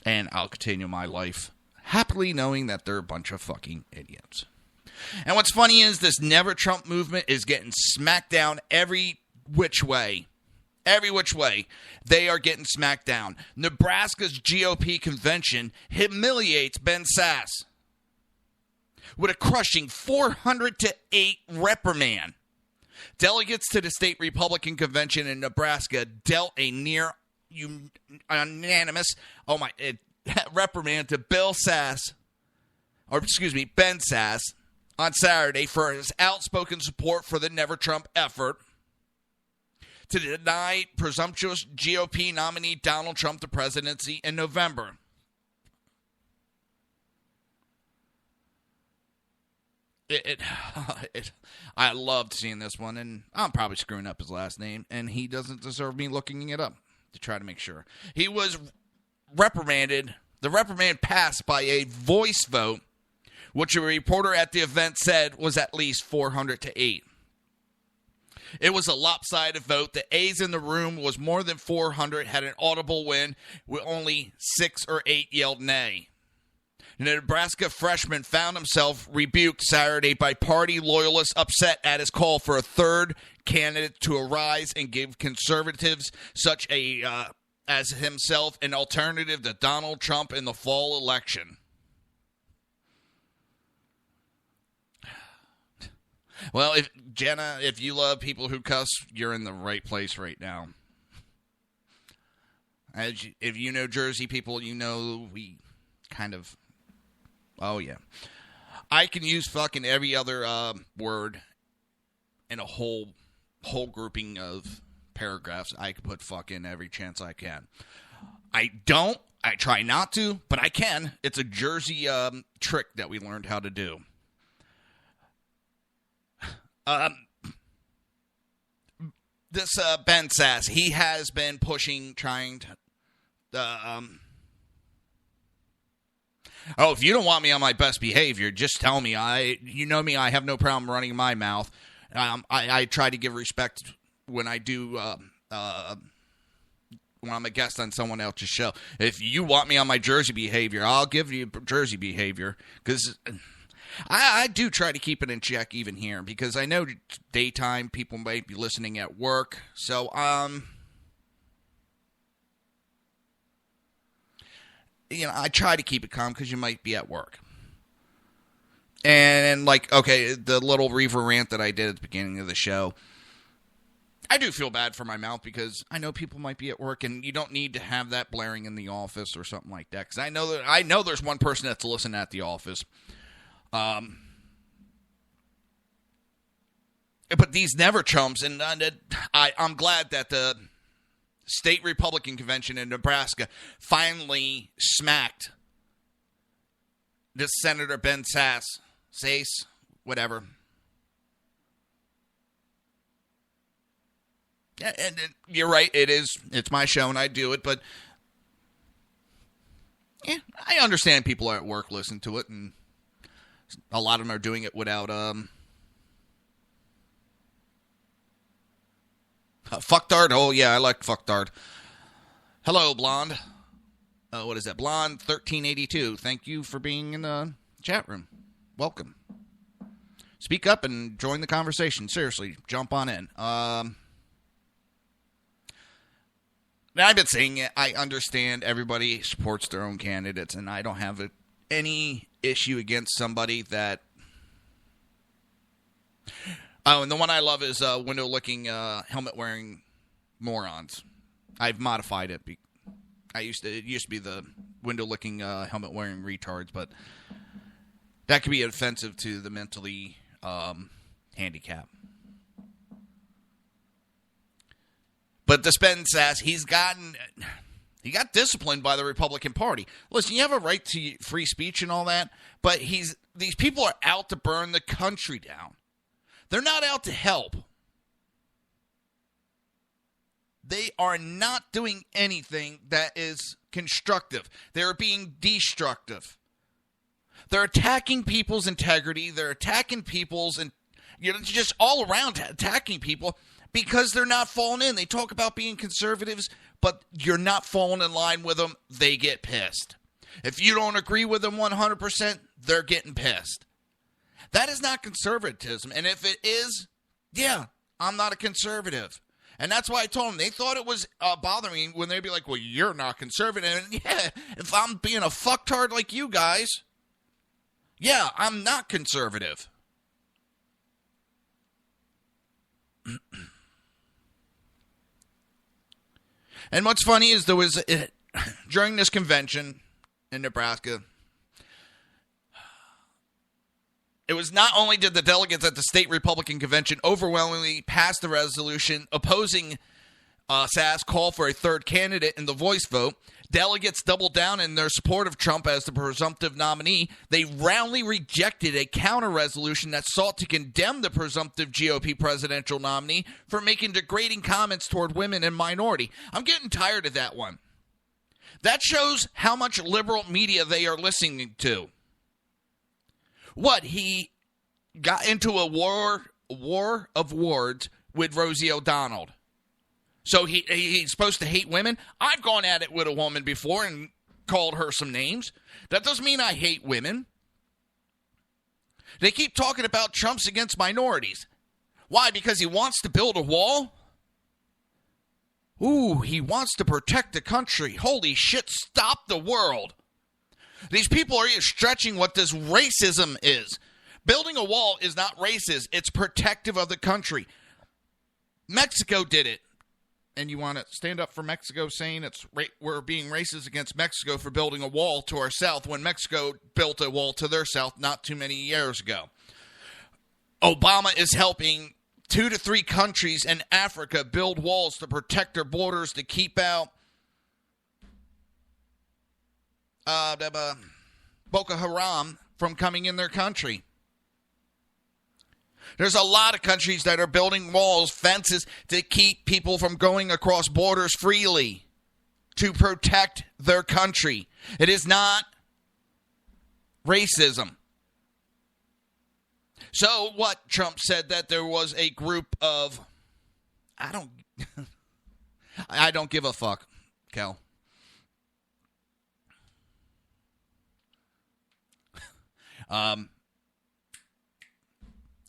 and I'll continue my life happily knowing that they're a bunch of fucking idiots. And what's funny is this Never Trump movement is getting smacked down every which way. Every which way, they are getting smacked down. Nebraska's GOP convention humiliates Ben Sasse with a crushing 400-8 reprimand. Delegates to the state Republican convention in Nebraska dealt a near unanimous reprimand to Ben Sasse on Saturday for his outspoken support for the Never Trump effort to deny presumptuous GOP nominee Donald Trump the presidency in November. I loved seeing this one, and I'm probably screwing up his last name, and he doesn't deserve me looking it up to try to make sure. He was reprimanded. The reprimand passed by a voice vote, which a reporter at the event said was at least 400-8. It was a lopsided vote. The A's in the room was more than 400, had an audible win, with only 6 or 8 yelled nay. The Nebraska freshman found himself rebuked Saturday by party loyalists upset at his call for a third candidate to arise and give conservatives such as himself an alternative to Donald Trump in the fall election. Well, Jenna, if you love people who cuss, you're in the right place right now. If you know Jersey people, you know we kind of... Oh, yeah. I can use fucking every other word in a whole grouping of paragraphs. I can put fucking every chance I can. I don't. I try not to, but I can. It's a Jersey trick that we learned how to do. This Ben Sass, he has been trying to... if you don't want me on my best behavior, just tell me. You know me, I have no problem running my mouth. I try to give respect when I do... when I'm a guest on someone else's show. If you want me on my Jersey behavior, I'll give you Jersey behavior. Because I do try to keep it in check even here. Because I know daytime people might be listening at work. So, I try to keep it calm because you might be at work. And, the little Reaver rant that I did at the beginning of the show, I do feel bad for my mouth because I know people might be at work, and you don't need to have that blaring in the office or something like that. Because I know there's one person that's listening at the office. But these never chums, and I'm glad that the state Republican convention in Nebraska finally smacked this Senator Ben Sass, whatever. And you're right, it's my show and I do it, but I understand people are at work listening to it, and a lot of them are doing it without fucktard. Oh yeah, I like fucktard. Hello, Blonde. What is that? Blonde 1382. Thank you for being in the chat room. Welcome. Speak up and join the conversation. Seriously, jump on in. I've been saying it. I understand everybody supports their own candidates, and I don't have any issue against somebody that... Oh, and the one I love is window-licking, helmet-wearing morons. I've modified it. It used to be the window-licking, helmet-wearing retards, but that could be offensive to the mentally handicapped. But this Ben Sass, he got disciplined by the Republican Party. Listen, you have a right to free speech and all that, but these people are out to burn the country down. They're not out to help. They are not doing anything that is constructive. They're being destructive. They're attacking people's integrity. They're attacking people's, and just all around attacking people. Because they're not falling in. They talk about being conservatives, but you're not falling in line with them. They get pissed. If you don't agree with them 100%, they're getting pissed. That is not conservatism. And if it is, I'm not a conservative. And that's why I told them. They thought it was bothering me when they'd be like, well, you're not conservative. And if I'm being a fucktard like you guys, I'm not conservative. And what's funny is there was, during this convention in Nebraska, it was not only did the delegates at the state Republican convention overwhelmingly pass the resolution opposing Sass' call for a third candidate in the voice vote, delegates doubled down in their support of Trump as the presumptive nominee. They roundly rejected a counter-resolution that sought to condemn the presumptive GOP presidential nominee for making degrading comments toward women and minority. I'm getting tired of that one. That shows how much liberal media they are listening to. What, he got into a war of words with Rosie O'Donnell. So he's supposed to hate women? I've gone at it with a woman before and called her some names. That doesn't mean I hate women. They keep talking about Trump's against minorities. Why? Because he wants to build a wall? Ooh, he wants to protect the country. Holy shit, stop the world. These people are stretching what this racism is. Building a wall is not racist. It's protective of the country. Mexico did it. and you want to stand up for Mexico saying we're being racist against Mexico for building a wall to our south when Mexico built a wall to their south not too many years ago. Obama is helping 2 to 3 countries in Africa build walls to protect their borders, to keep out Boko Haram from coming in their country. There's a lot of countries that are building walls, fences, to keep people from going across borders freely, to protect their country. It is not racism. So what? Trump said that there was a group of, I don't give a fuck, Kel.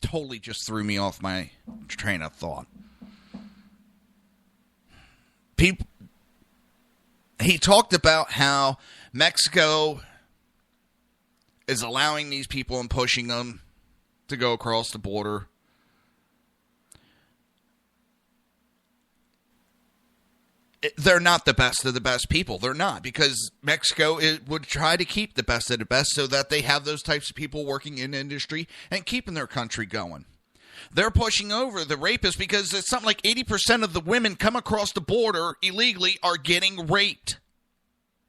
Totally just threw me off my train of thought. He talked about how Mexico is allowing these people and pushing them to go across the border. They're not the best of the best people. They're not, because Mexico would try to keep the best of the best so that they have those types of people working in industry and keeping their country going. They're pushing over the rapists because it's something like 80% of the women come across the border illegally are getting raped.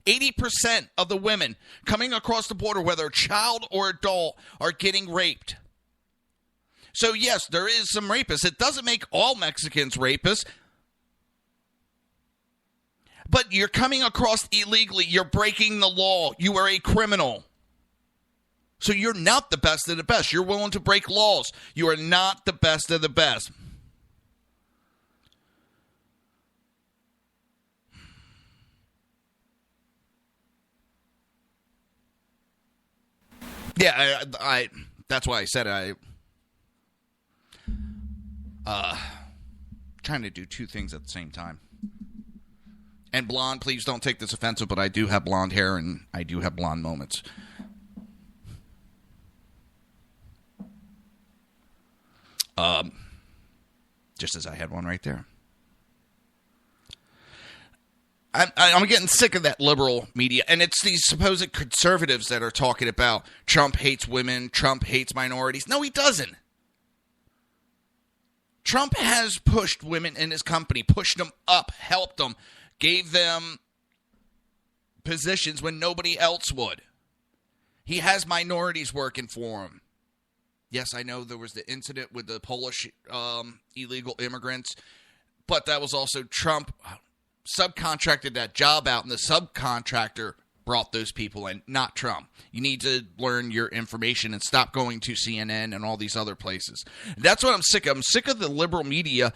80% of the women coming across the border, whether a child or adult, are getting raped. So yes, there is some rapists. It doesn't make all Mexicans rapists. But you're coming across illegally. You're breaking the law. You are a criminal. So you're not the best of the best. You're willing to break laws. You are not the best of the best. Yeah, I that's why I said trying to do 2 things at the same time. And blonde, please don't take this offensive, but I do have blonde hair and I do have blonde moments. Just as I had one right there. I'm getting sick of that liberal media, and it's these supposed conservatives that are talking about Trump hates women, Trump hates minorities. No, he doesn't. Trump has pushed women in his company, pushed them up, helped them, gave them positions when nobody else would. He has minorities working for him. Yes, I know there was the incident with the Polish illegal immigrants, but that was also Trump subcontracted that job out, and the subcontractor brought those people in, not Trump. You need to learn your information and stop going to CNN and all these other places. That's what I'm sick of. I'm sick of the liberal media.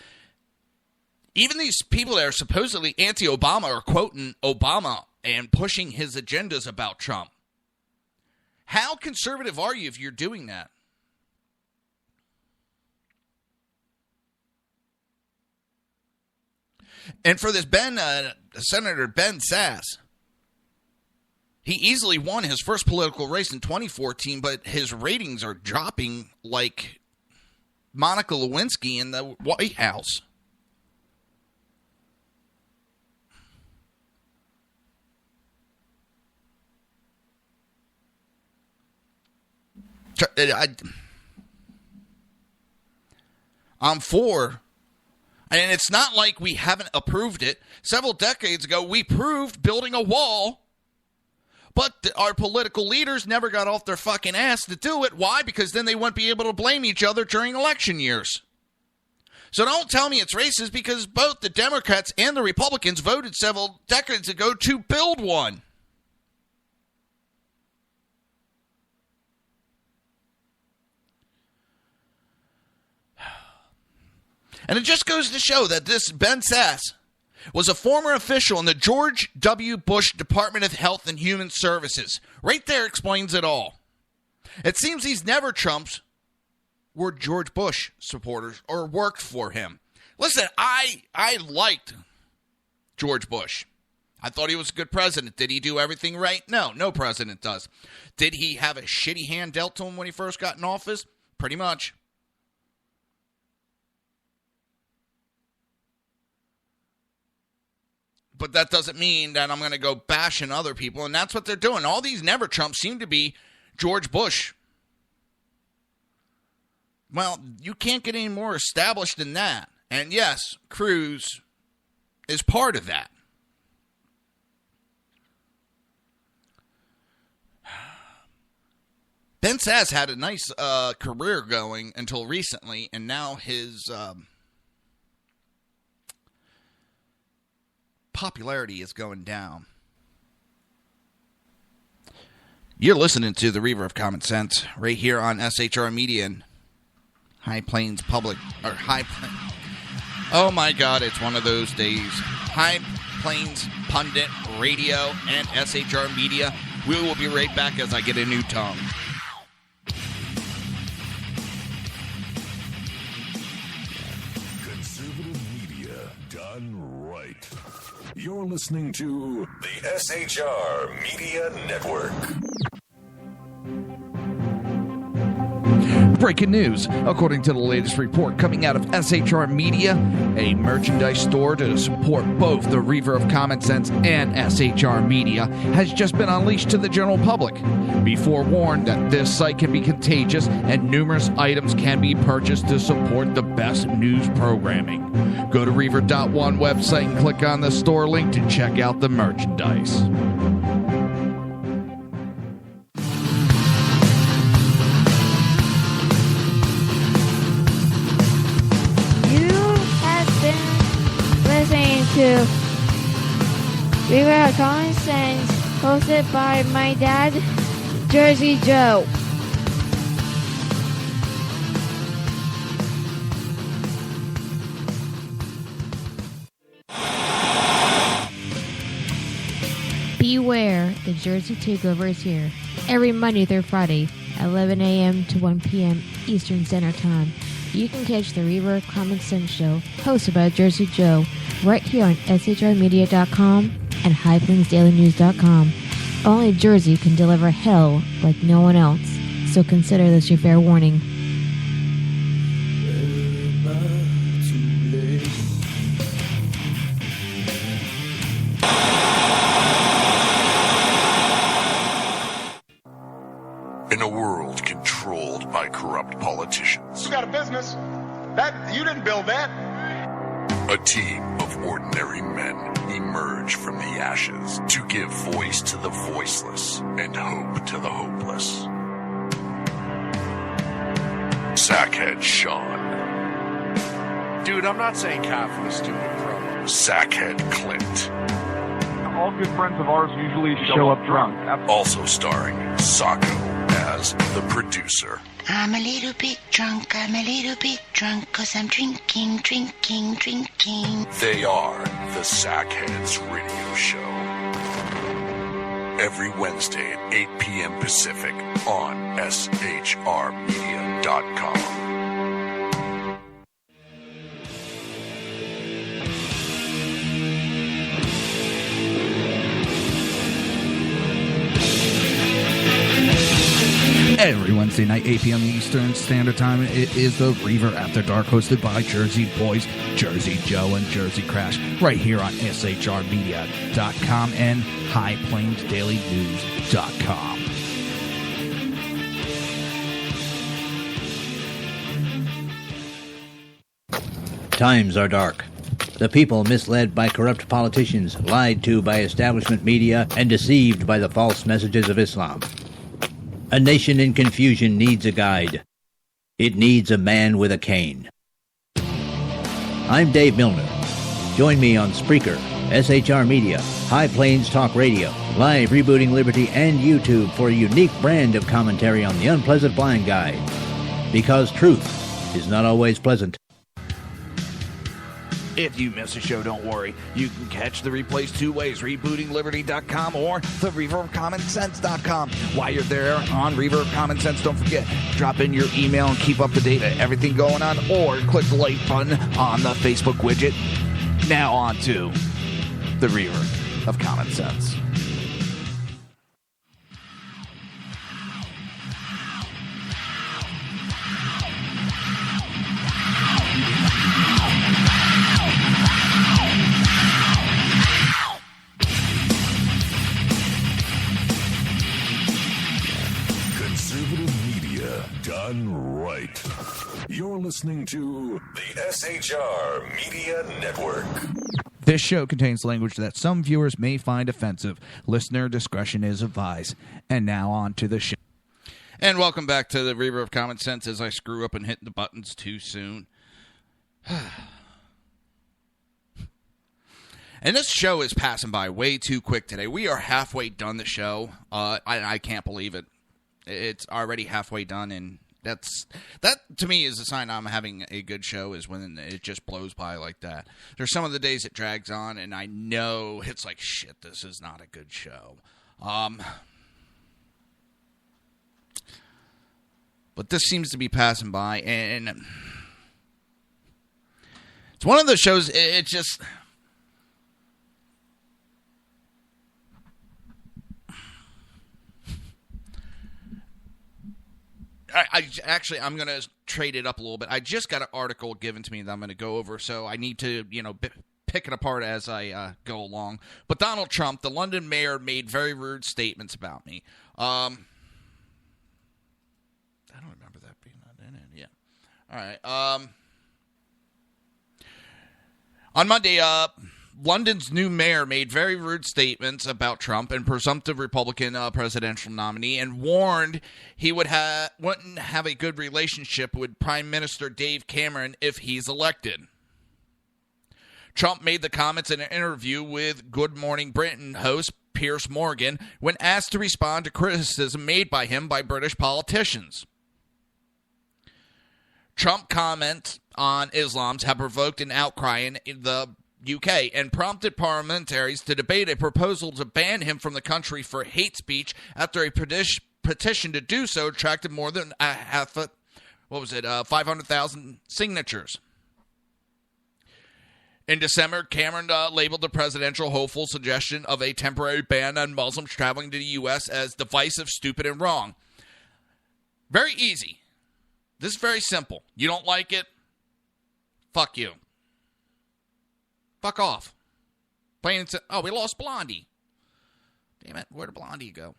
Even these people that are supposedly anti-Obama are quoting Obama and pushing his agendas about Trump. How conservative are you if you're doing that? And for this Senator Ben Sasse, he easily won his first political race in 2014, but his ratings are dropping like Monica Lewinsky in the White House. I'm for, and it's not like we haven't approved it. Several decades ago, we proved building a wall, but our political leaders never got off their fucking ass to do it. Why? Because then they wouldn't be able to blame each other during election years. So don't tell me it's racist, because both the Democrats and the Republicans voted several decades ago to build one. And it just goes to show that this Ben Sasse was a former official in the George W. Bush Department of Health and Human Services. Right there explains it all. It seems these never Trumps were George Bush supporters or worked for him. Listen, I liked George Bush. I thought he was a good president. Did he do everything right? No president does. Did he have a shitty hand dealt to him when he first got in office? Pretty much. But that doesn't mean that I'm going to go bashing other people, and that's what they're doing. All these never Trumps seem to be George Bush. Well, you can't get any more established than that. And yes, Cruz is part of that. Ben Sass had a nice career going until recently, and now his popularity is going down. You're listening to the Reaver of Common Sense right here on SHR Media and High Plains Public, or High Plains. Oh my God, it's one of those days. High Plains Pundit Radio and SHR Media. We will be right back as I get a new tongue. Conservative media done right. You're listening to the SHR Media Network. Breaking news. According to the latest report coming out of SHR Media, a merchandise store to support both the Reaver of Common Sense and SHR Media has just been unleashed to the general public. Be forewarned that this site can be contagious and numerous items can be purchased to support the best news programming. Go to Reaver.one website and click on the store link to check out the merchandise. Listening to Reaver of Common Sense, hosted by my dad, Jersey Joe. Beware, the Jersey Takeover is here. Every Monday through Friday, 11 a.m. to 1 p.m. Eastern Standard Time. You can catch the Reaver of Common Sense show, hosted by Jersey Joe, right here on shrmedia.com and highplainsdailynews.com. Only Jersey can deliver hell like no one else, so consider this your fair warning. In a world controlled by corrupt politicians, You got a business. That you didn't build that. a team of ordinary men emerge from the ashes to give voice to the voiceless and hope to the hopeless. Sackhead Sean, Dude, I'm not saying coffee is stupid, bro. Sackhead Clint, All good friends of ours usually show up drunk. also starring Sacco as the producer. I'm a little bit drunk, I'm a little bit drunk, 'cause I'm drinking. They are the Sackheads Radio Show. Every Wednesday at 8 p.m. Pacific on shrmedia.com. Every Wednesday night, 8 p.m. Eastern Standard Time, it is the Reaver After Dark, hosted by Jersey Boys, Jersey Joe, and Jersey Crash, right here on shrmedia.com and highplainsdailynews.com. Times are dark. The people misled by corrupt politicians, lied to by establishment media, and deceived by the false messages of Islam. A nation in confusion needs a guide. It needs a man with a cane. I'm Dave Milner. Join me on Spreaker, SHR Media, High Plains Talk Radio, Live Rebooting Liberty, and YouTube for a unique brand of commentary on the unpleasant blind guide. Because truth is not always pleasant. If you miss a show, don't worry. You can catch the replays two ways, rebootingliberty.com or the reverofcommonsense.com. While you're there on Reaver of Common Sense, don't forget, drop in your email and keep up to date on everything going on, or click the like button on the Facebook widget. Now on to the Reaver of Common Sense. listening to the SHR Media Network. This show contains language that some viewers may find offensive. Listener discretion is advised. And now on to the show. And welcome back to the Reaver of Common Sense as I screw up and hit the buttons too soon. And this show is passing by way too quick today. We are halfway done the show. I can't believe it. It's already halfway done, and that to me is a sign I'm having a good show, is when it just blows by like that. There's some of the days it drags on, and I know it's like, shit, this is not a good show. But this seems to be passing by, and it's one of those shows, it just... I'm going to trade it up a little bit. I just got an article given to me that I'm going to go over, so I need to, pick it apart as I go along. But Donald Trump, the London mayor, made very rude statements about me. I don't remember that being in it. Yeah. All right. On Monday, London's new mayor made very rude statements about Trump and presumptive Republican presidential nominee, and warned he wouldn't have a good relationship with Prime Minister Dave Cameron if he's elected. Trump made the comments in an interview with Good Morning Britain host Piers Morgan when asked to respond to criticism made by him by British politicians. Trump comments on Islam have provoked an outcry in the UK and prompted parliamentaries to debate a proposal to ban him from the country for hate speech after a petition to do so attracted more than 500,000 signatures. In December, Cameron labeled the presidential hopeful suggestion of a temporary ban on Muslims traveling to the U.S. as divisive, stupid, and wrong. Very easy. This is very simple. You don't like it? Fuck you. Fuck off. Plain and simple. Oh, we lost Blondie. Damn it. Where did Blondie go?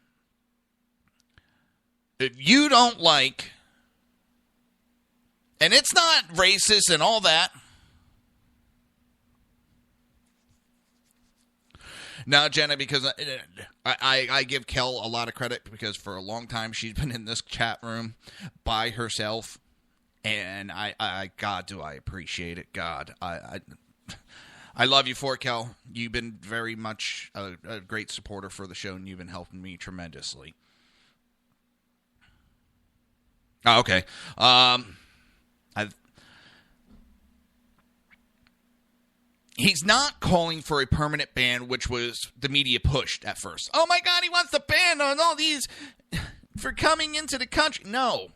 If you don't like, and it's not racist and all that. Now, Jenna, because I give Kel a lot of credit, because for a long time she's been in this chat room by herself, and God, do I appreciate it. God, I love you for it, Kel. You've been very much a great supporter for the show, and you've been helping me tremendously. Oh, okay. He's not calling for a permanent ban, which was the media pushed at first. Oh my God, he wants to ban on all these for coming into the country. No.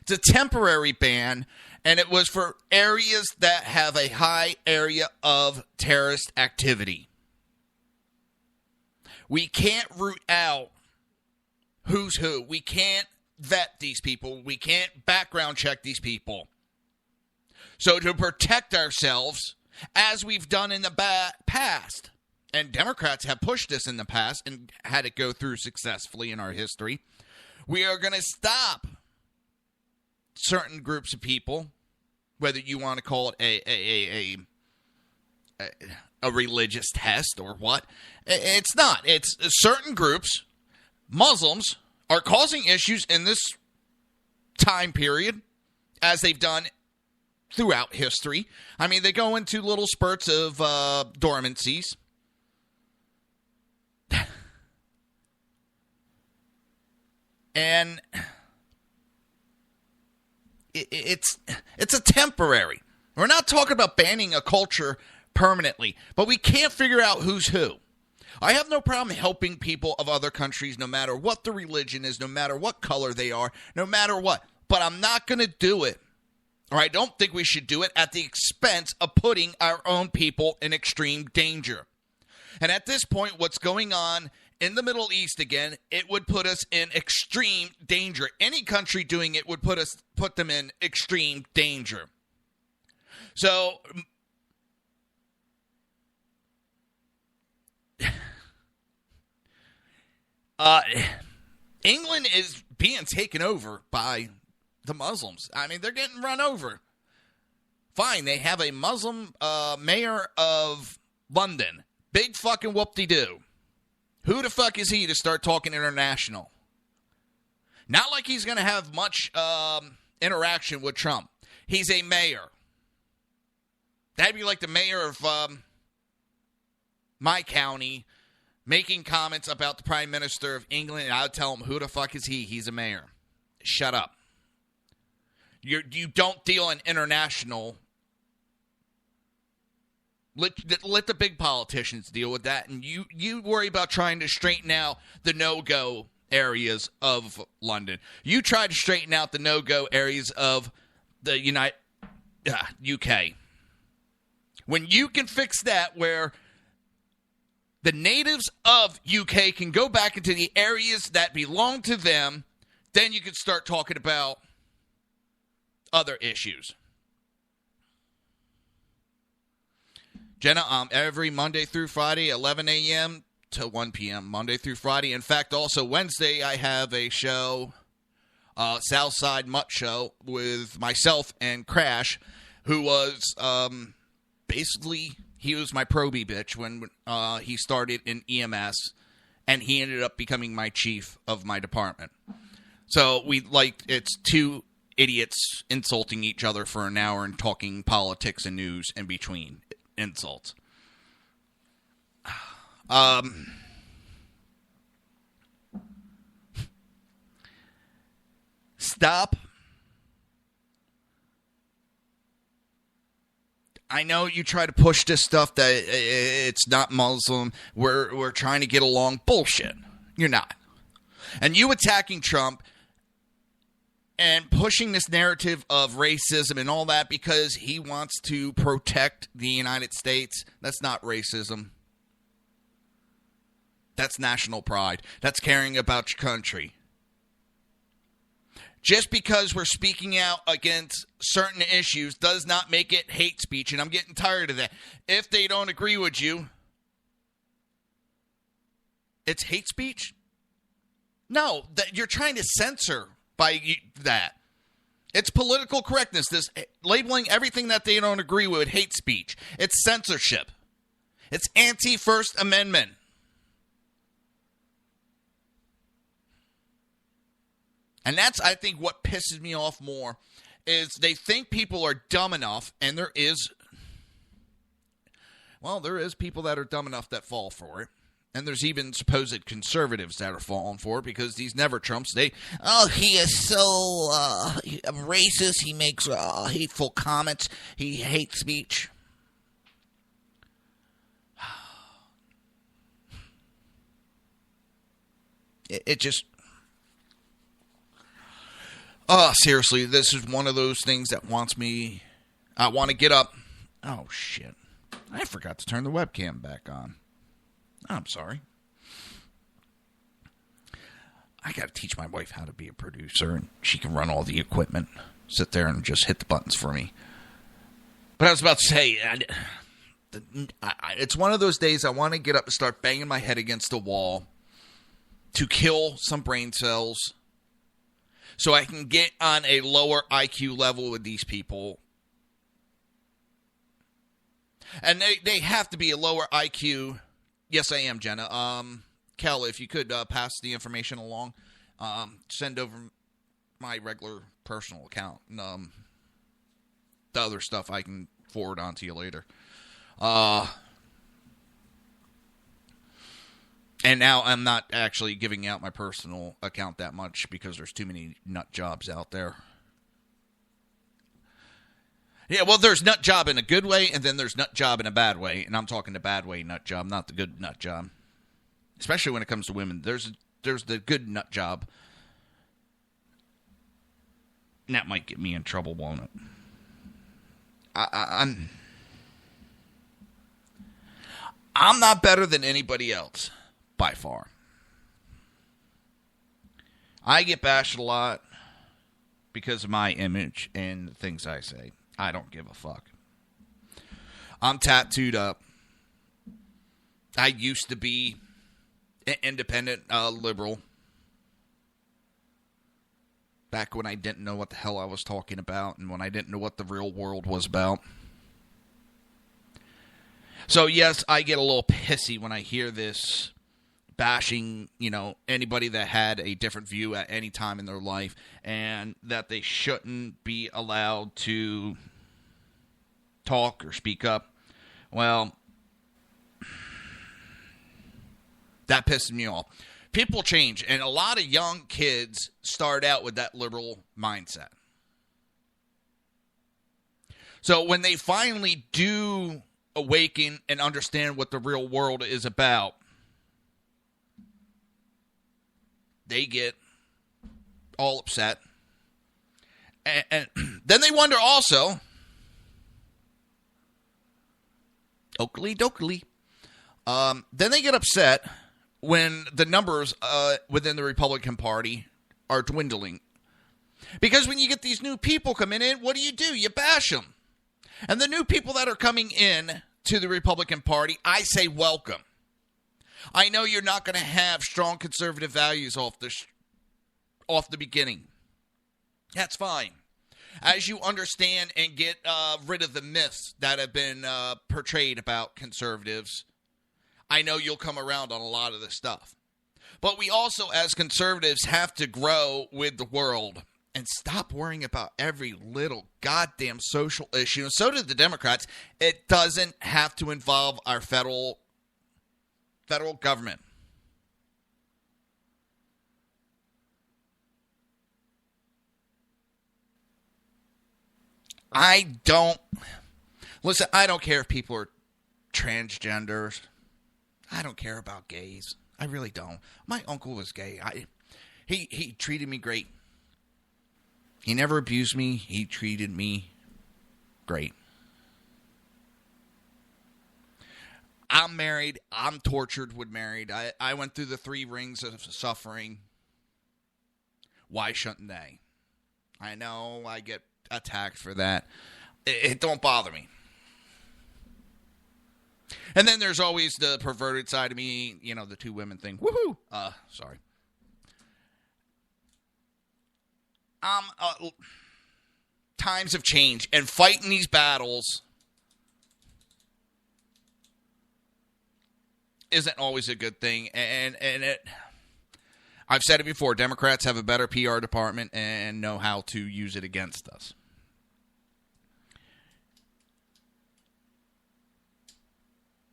It's a temporary ban, and it was for areas that have a high area of terrorist activity. We can't root out who's who. We can't vet these people. We can't background check these people. So to protect ourselves, as we've done in the past, and Democrats have pushed this in the past and had it go through successfully in our history, we are going to stop certain groups of people, whether you want to call it a religious test or what. It's not. It's certain groups, Muslims, are causing issues in this time period, as they've done throughout history. I mean, they go into little spurts of dormancies. And it's a temporary. We're not talking about banning a culture permanently, but we can't figure out who's who. I have no problem helping people of other countries, no matter what the religion is, no matter what color they are, no matter what. But I'm not going to do it, or I don't think we should do it, at the expense of putting our own people in extreme danger. And at this point, what's going on in the Middle East again, it would put us in extreme danger. Any country doing it would put them in extreme danger. So England is being taken over by the Muslims. I mean, they're getting run over. Fine, they have a Muslim mayor of London. Big fucking whoop-de-doo. Who the fuck is he to start talking international? Not like he's going to have much interaction with Trump. He's a mayor. That'd be like the mayor of my county making comments about the Prime Minister of England, and I would tell him, who the fuck is he? He's a mayor. Shut up. You don't deal in international. Let the big politicians deal with that, and you worry about trying to straighten out the no-go areas of London. You try to straighten out the no-go areas of the UK. When you can fix that, where the natives of UK can go back into the areas that belong to them, then you can start talking about other issues. Jenna, every Monday through Friday, 11 a.m. to 1 p.m., Monday through Friday. In fact, also Wednesday, I have a show, Southside Mutt Show, with myself and Crash, who was basically, he was my probie bitch when he started in EMS, and he ended up becoming my chief of my department. So it's two idiots insulting each other for an hour and talking politics and news in between insults. Stop. I know you try to push this stuff that it's not Muslim. We're trying to get along. Bullshit. You're not. And you attacking Trump and pushing this narrative of racism and all that because he wants to protect the United States, that's not racism. That's national pride. That's caring about your country. Just because we're speaking out against certain issues does not make it hate speech, and I'm getting tired of that. If they don't agree with you, it's hate speech? No, you're trying to censor by that. It's political correctness. This labeling everything that they don't agree with hate speech. It's censorship. It's anti-First Amendment. And that's, I think, what pisses me off more is they think people are dumb enough, and there is people that are dumb enough that fall for it. And there's even supposed conservatives that are falling for it because these never Trumps. He is so racist. He makes hateful comments. He hates speech. It just... seriously, this is one of those things that wants me... I want to get up. Oh, shit. I forgot to turn the webcam back on. I'm sorry. I got to teach my wife how to be a producer, and she can run all the equipment, sit there and just hit the buttons for me. But I was about to say, it's one of those days I want to get up and start banging my head against the wall to kill some brain cells so I can get on a lower IQ level with these people. And they have to be a lower IQ. Yes, I am, Jenna. Kel, if you could pass the information along, send over my regular personal account. The other stuff I can forward on to you later. And now I'm not actually giving out my personal account that much because there's too many nut jobs out there. Yeah, well, there's nut job in a good way, and then there's nut job in a bad way. And I'm talking the bad way nut job, not the good nut job. Especially when it comes to women. There's the good nut job. And that might get me in trouble, won't it? I'm not better than anybody else, by far. I get bashed a lot because of my image and the things I say. I don't give a fuck. I'm tattooed up. I used to be an independent liberal. back when I didn't know what the hell I was talking about and when I didn't know what the real world was about. So, yes, I get a little pissy when I hear this bashing, anybody that had a different view at any time in their life and that they shouldn't be allowed to talk or speak up. Well, that pisses me off. People change, and a lot of young kids start out with that liberal mindset. So when they finally do awaken and understand what the real world is about, they get all upset. And then they wonder also, Oakley dokley, then they get upset when the numbers within the Republican Party are dwindling. Because when you get these new people coming in, what do? You bash them. And the new people that are coming in to the Republican Party, I say welcome. I know you're not going to have strong conservative values off the beginning. That's fine. As you understand and get rid of the myths that have been portrayed about conservatives, I know you'll come around on a lot of this stuff. But we also, as conservatives, have to grow with the world and stop worrying about every little goddamn social issue. And so do the Democrats. It doesn't have to involve our federal government. I don't care if people are transgenders. I don't care about gays. I really don't. My uncle was gay. He treated me great. He never abused me. He treated me great. I'm married. I'm tortured with married. I went through the 3 rings of suffering. Why shouldn't they? I know I get attacked for that. It don't bother me. And then there's always the perverted side of me, the 2 women thing. Woohoo! Sorry. Times have changed, and fighting these battles isn't always a good thing. And I've said it before, Democrats have a better PR department and know how to use it against us.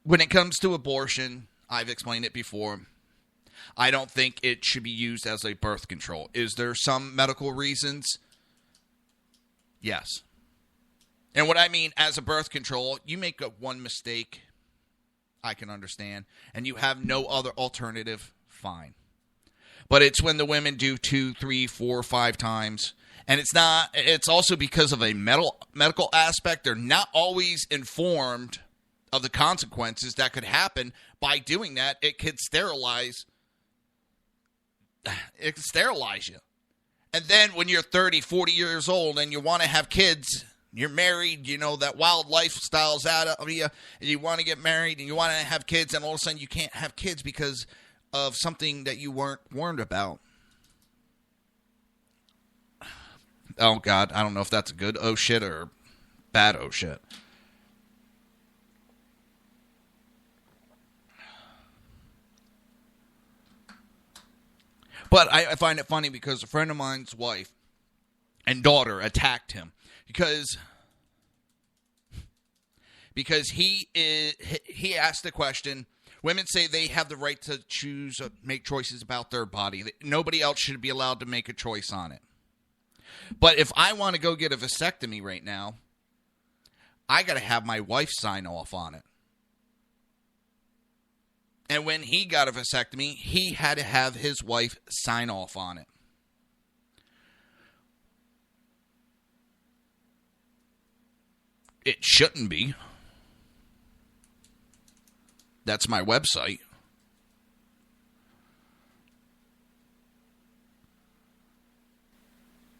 When it comes to abortion, I've explained it before. I don't think it should be used as a birth control. Is there some medical reasons? Yes. And what I mean as a birth control, you make one mistake, I can understand, and you have no other alternative, fine. But it's when the women do 2, 3, 4, 5 times. And it's also because of a medical aspect. They're not always informed of the consequences that could happen by doing that. It could sterilize you. And then when you're 30, 40 years old and you want to have kids, you're married, that wild lifestyle's out of you, and you want to get married and you want to have kids, and all of a sudden you can't have kids because of something that you weren't warned about. Oh, God, I don't know if that's a good oh shit or bad oh shit. But I find it funny because a friend of mine's wife and daughter attacked him because he asked the question, women say they have the right to choose, make choices about their body. Nobody else should be allowed to make a choice on it. But if I want to go get a vasectomy right now, I got to have my wife sign off on it. And when he got a vasectomy, he had to have his wife sign off on it. It shouldn't be. That's my website.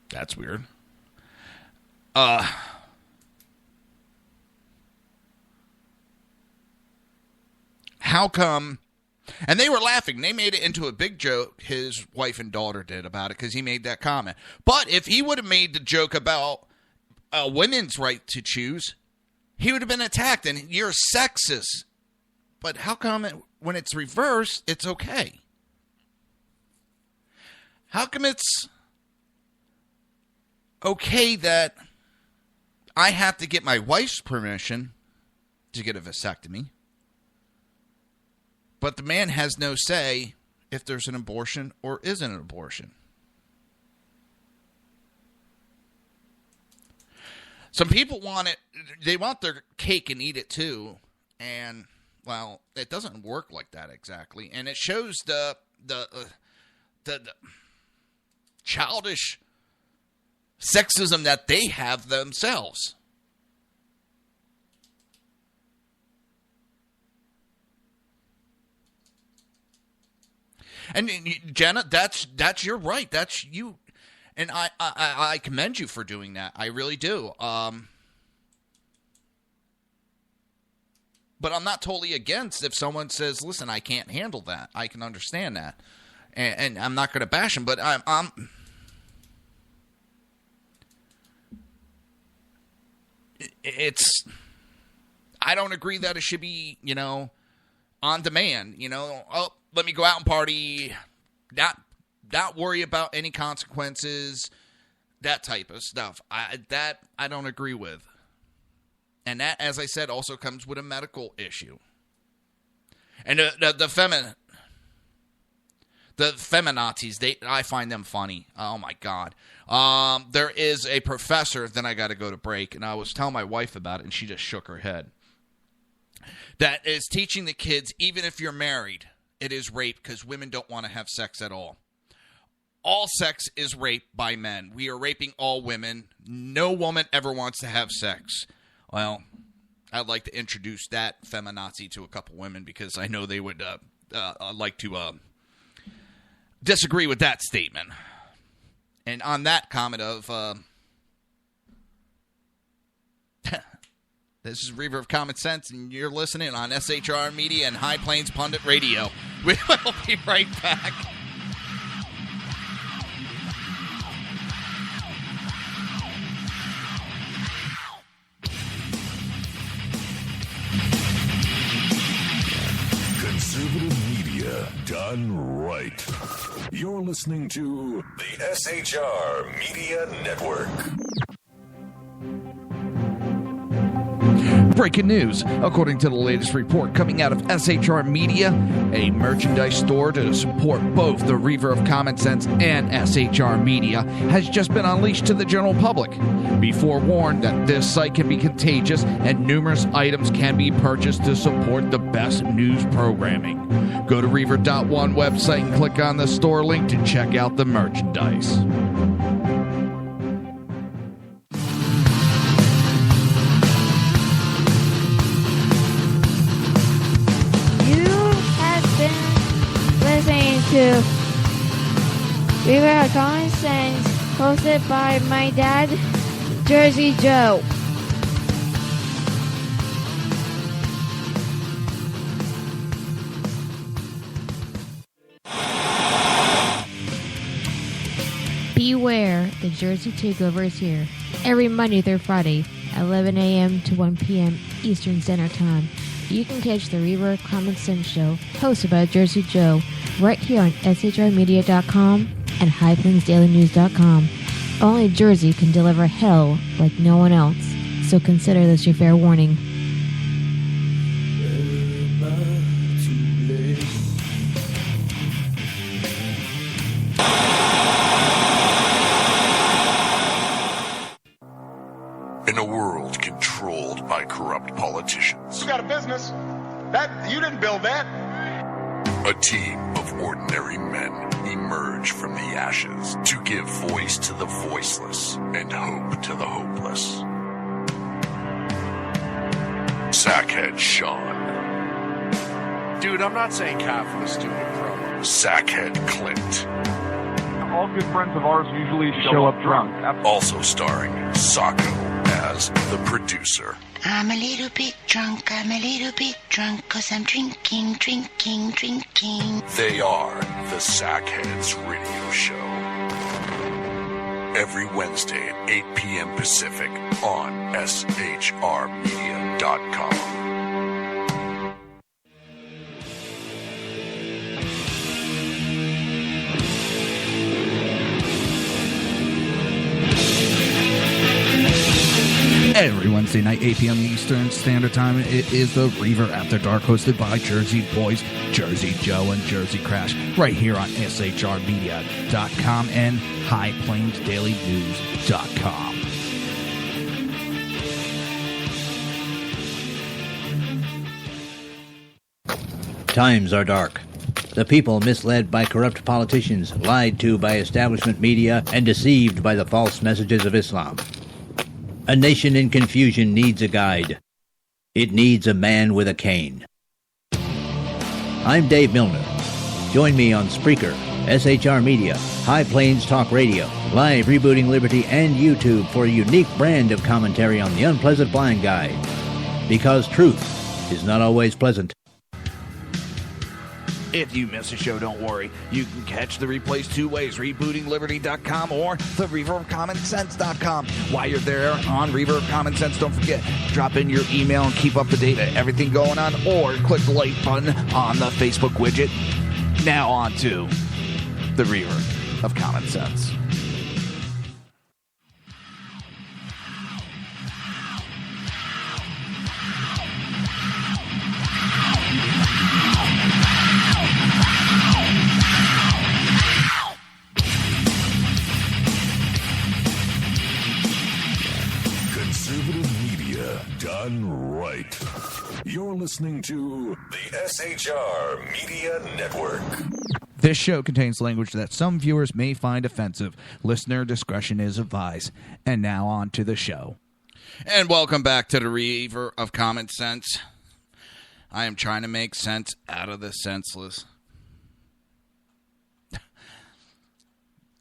That's weird. How come And they were laughing. They made it into a big joke, his wife and daughter did, about it, because he made that comment. But if he would have made the joke about women's right to choose, he would have been attacked, and you're sexist. But how come when it's reversed, it's okay? How come it's okay that I have to get my wife's permission to get a vasectomy, but the man has no say if there's an abortion or isn't an abortion? Some people want it, they want their cake and eat it too, and, well, it doesn't work like that exactly, and it shows the childish sexism that they have themselves. And Jenna, that's you're right. That's you, and I commend you for doing that. I really do. But I'm not totally against if someone says, "Listen, I can't handle that." I can understand that, and I'm not going to bash him. But I don't agree that it should be, on demand. Oh, let me go out and party, not worry about any consequences, that type of stuff. I don't agree with. And that, as I said, also comes with a medical issue. And the feminazis, I find them funny. Oh my God. There is a professor, then I got to go to break, and I was telling my wife about it, and she just shook her head. That is teaching the kids, even if you're married, it is rape because women don't want to have sex at all. All sex is rape by men. We are raping all women. No woman ever wants to have sex. Well, I'd like to introduce that feminazi to a couple women because I know they would like to disagree with that statement. And on that comment of, this is Reaver of Common Sense, and you're listening on SHR Media and High Plains Pundit Radio. We will be right back. Conservative media done right. You're listening to the SHR Media Network. Breaking news. According to the latest report coming out of SHR Media, a merchandise store to support both the Reaver of Common Sense and SHR Media has just been unleashed to the general public. Be forewarned that this site can be contagious and numerous items can be purchased to support the best news programming. Go to Reaver.one website and click on the store link to check out the merchandise. Listening to Reaver of Common Sense, hosted by my dad, Jersey Joe. Beware, the Jersey Takeover is here. Every Monday through Friday, 11 a.m. to 1 p.m. Eastern Standard Time. You can catch the Reaver of Common Sense show, hosted by Jersey Joe, right here on SHRmedia.com and HighPlainsDailyNews.com. Only Jersey can deliver hell like no one else, so consider this your fair warning. In a world controlled by corrupt politicians, You got a business. You didn't build that. a team of ordinary men emerge from the ashes to give voice to the voiceless and hope to the hopeless. Sackhead Sean, Dude, I'm not saying cough was stupid, bro. Sackhead Clint, All good friends of ours usually show up drunk. also starring Sacco, as the producer. I'm a little bit drunk, I'm a little bit drunk, 'cause I'm drinking. They are the Sackheads Radio Show. Every Wednesday at 8 p.m. Pacific on shrmedia.com. Every Wednesday night, 8 p.m. Eastern Standard Time, it is the Reaver After Dark, hosted by Jersey Boys, Jersey Joe, and Jersey Crash, right here on shrmedia.com and highplainsdailynews.com. Times are dark. The people misled by corrupt politicians, lied to by establishment media, and deceived by the false messages of Islam. A nation in confusion needs a guide. It needs a man with a cane. I'm Dave Milner. Join me on Spreaker, SHR Media, High Plains Talk Radio, Live Rebooting Liberty, and YouTube for a unique brand of commentary on the unpleasant blind guide. Because truth is not always pleasant. If you miss a show, don't worry. You can catch the replays two ways, rebootingliberty.com or the reverbcommonsense.com. While you're there on Reverb Common Sense, don't forget, drop in your email and keep up to date with everything going on, or click the like button on the Facebook widget. Now on to the Reverb of Common Sense. Done right. You're listening to the SHR Media Network. This show contains language that some viewers may find offensive. Listener discretion is advised. And now on to the show. And welcome back to the Reaver of Common Sense. I am trying to make sense out of the senseless.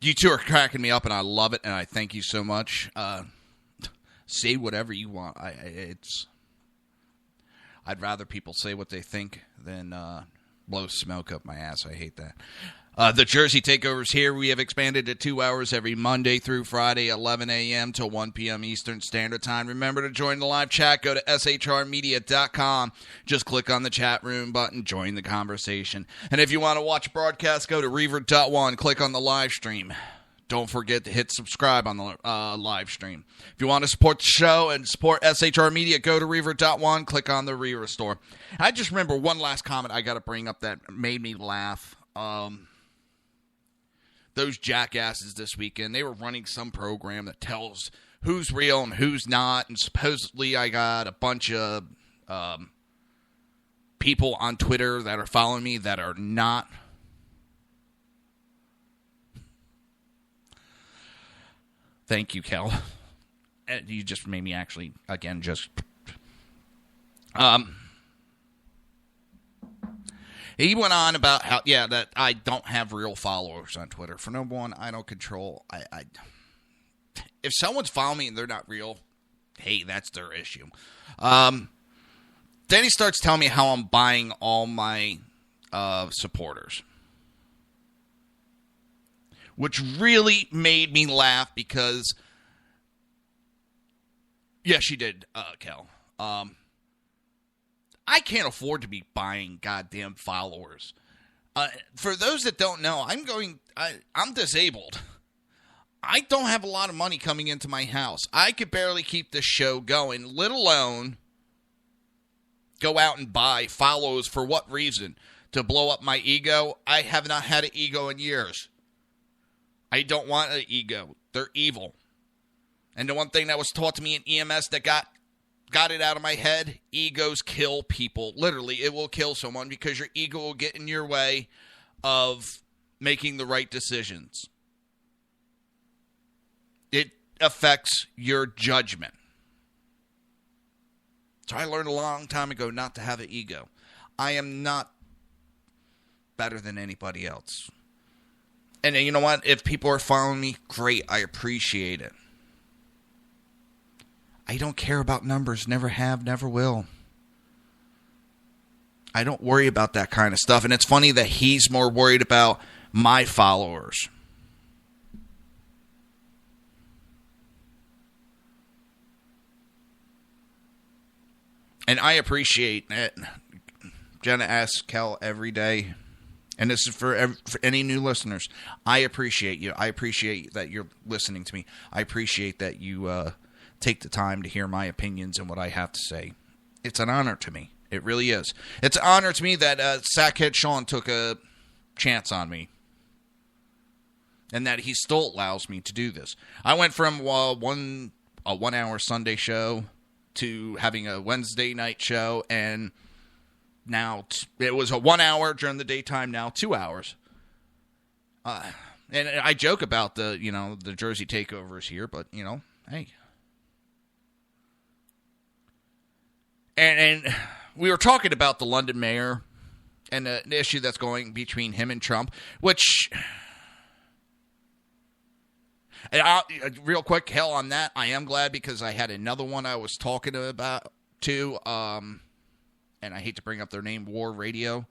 You two are cracking me up, and I love it, and I thank you so much. Say whatever you want. I'd rather people say what they think than blow smoke up my ass. I hate that. The Jersey Takeover's here. We have expanded to 2 hours every Monday through Friday, 11 a.m. to 1 p.m. Eastern Standard Time. Remember to join the live chat. Go to shrmedia.com. Just click on the chat room button. Join the conversation. And if you want to watch a broadcast, go to reaver.one. Click on the live stream. Don't forget to hit subscribe on the live stream. If you want to support the show and support SHR Media, go to Reaver.one, click on the Reaver store. I just remember one last comment I got to bring up that made me laugh. Those jackasses this weekend, they were running some program that tells who's real and who's not, and supposedly I got a bunch of people on Twitter that are following me that are not. Thank you, Kel. You just made me actually, again, just... He went on about how, that I don't have real followers on Twitter. For number one, I don't control... if someone's following me and they're not real, hey, that's their issue. Then he starts telling me how I'm buying all my supporters. Which really made me laugh because, yes, she did, Kel. I can't afford to be buying goddamn followers. For those that don't know, I'm disabled. I don't have a lot of money coming into my house. I could barely keep this show going, let alone go out and buy followers. For what reason? To blow up my ego? I have not had an ego in years. I don't want an ego. They're evil. And the one thing that was taught to me in EMS that got it out of my head, egos kill people. Literally, it will kill someone because your ego will get in your way of making the right decisions. It affects your judgment. So I learned a long time ago not to have an ego. I am not better than anybody else. And you know what? If people are following me, great. I appreciate it. I don't care about numbers. Never have, never will. I don't worry about that kind of stuff. And it's funny that he's more worried about my followers. And I appreciate it. Jenna asks Kel every day, and this is for any new listeners. I appreciate you. I appreciate that you're listening to me. I appreciate that you take the time to hear my opinions and what I have to say. It's an honor to me. It really is. It's an honor to me that Sackhead Sean took a chance on me, and that he still allows me to do this. I went from a 1 hour Sunday show to having a Wednesday night show, and now it was a 1 hour during the daytime, now 2 hours. And I joke about the Jersey takeovers here, but, hey. And we were talking about the London mayor and the issue that's going between him and Trump, which... And real quick, hell on that, I am glad because I had another one I was talking about too, and I hate to bring up their name, War Radio,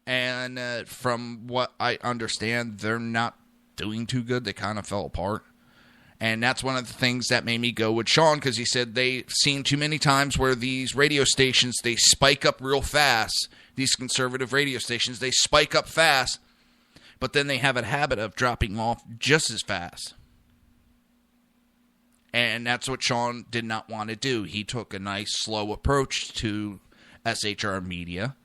and from what I understand, they're not doing too good. They kind of fell apart, and that's one of the things that made me go with Sean, because he said they've seen too many times where these radio stations, they spike up real fast, these conservative radio stations, they spike up fast, but then they have a habit of dropping off just as fast. And that's what Sean did not want to do. He took a nice, slow approach to SHR Media.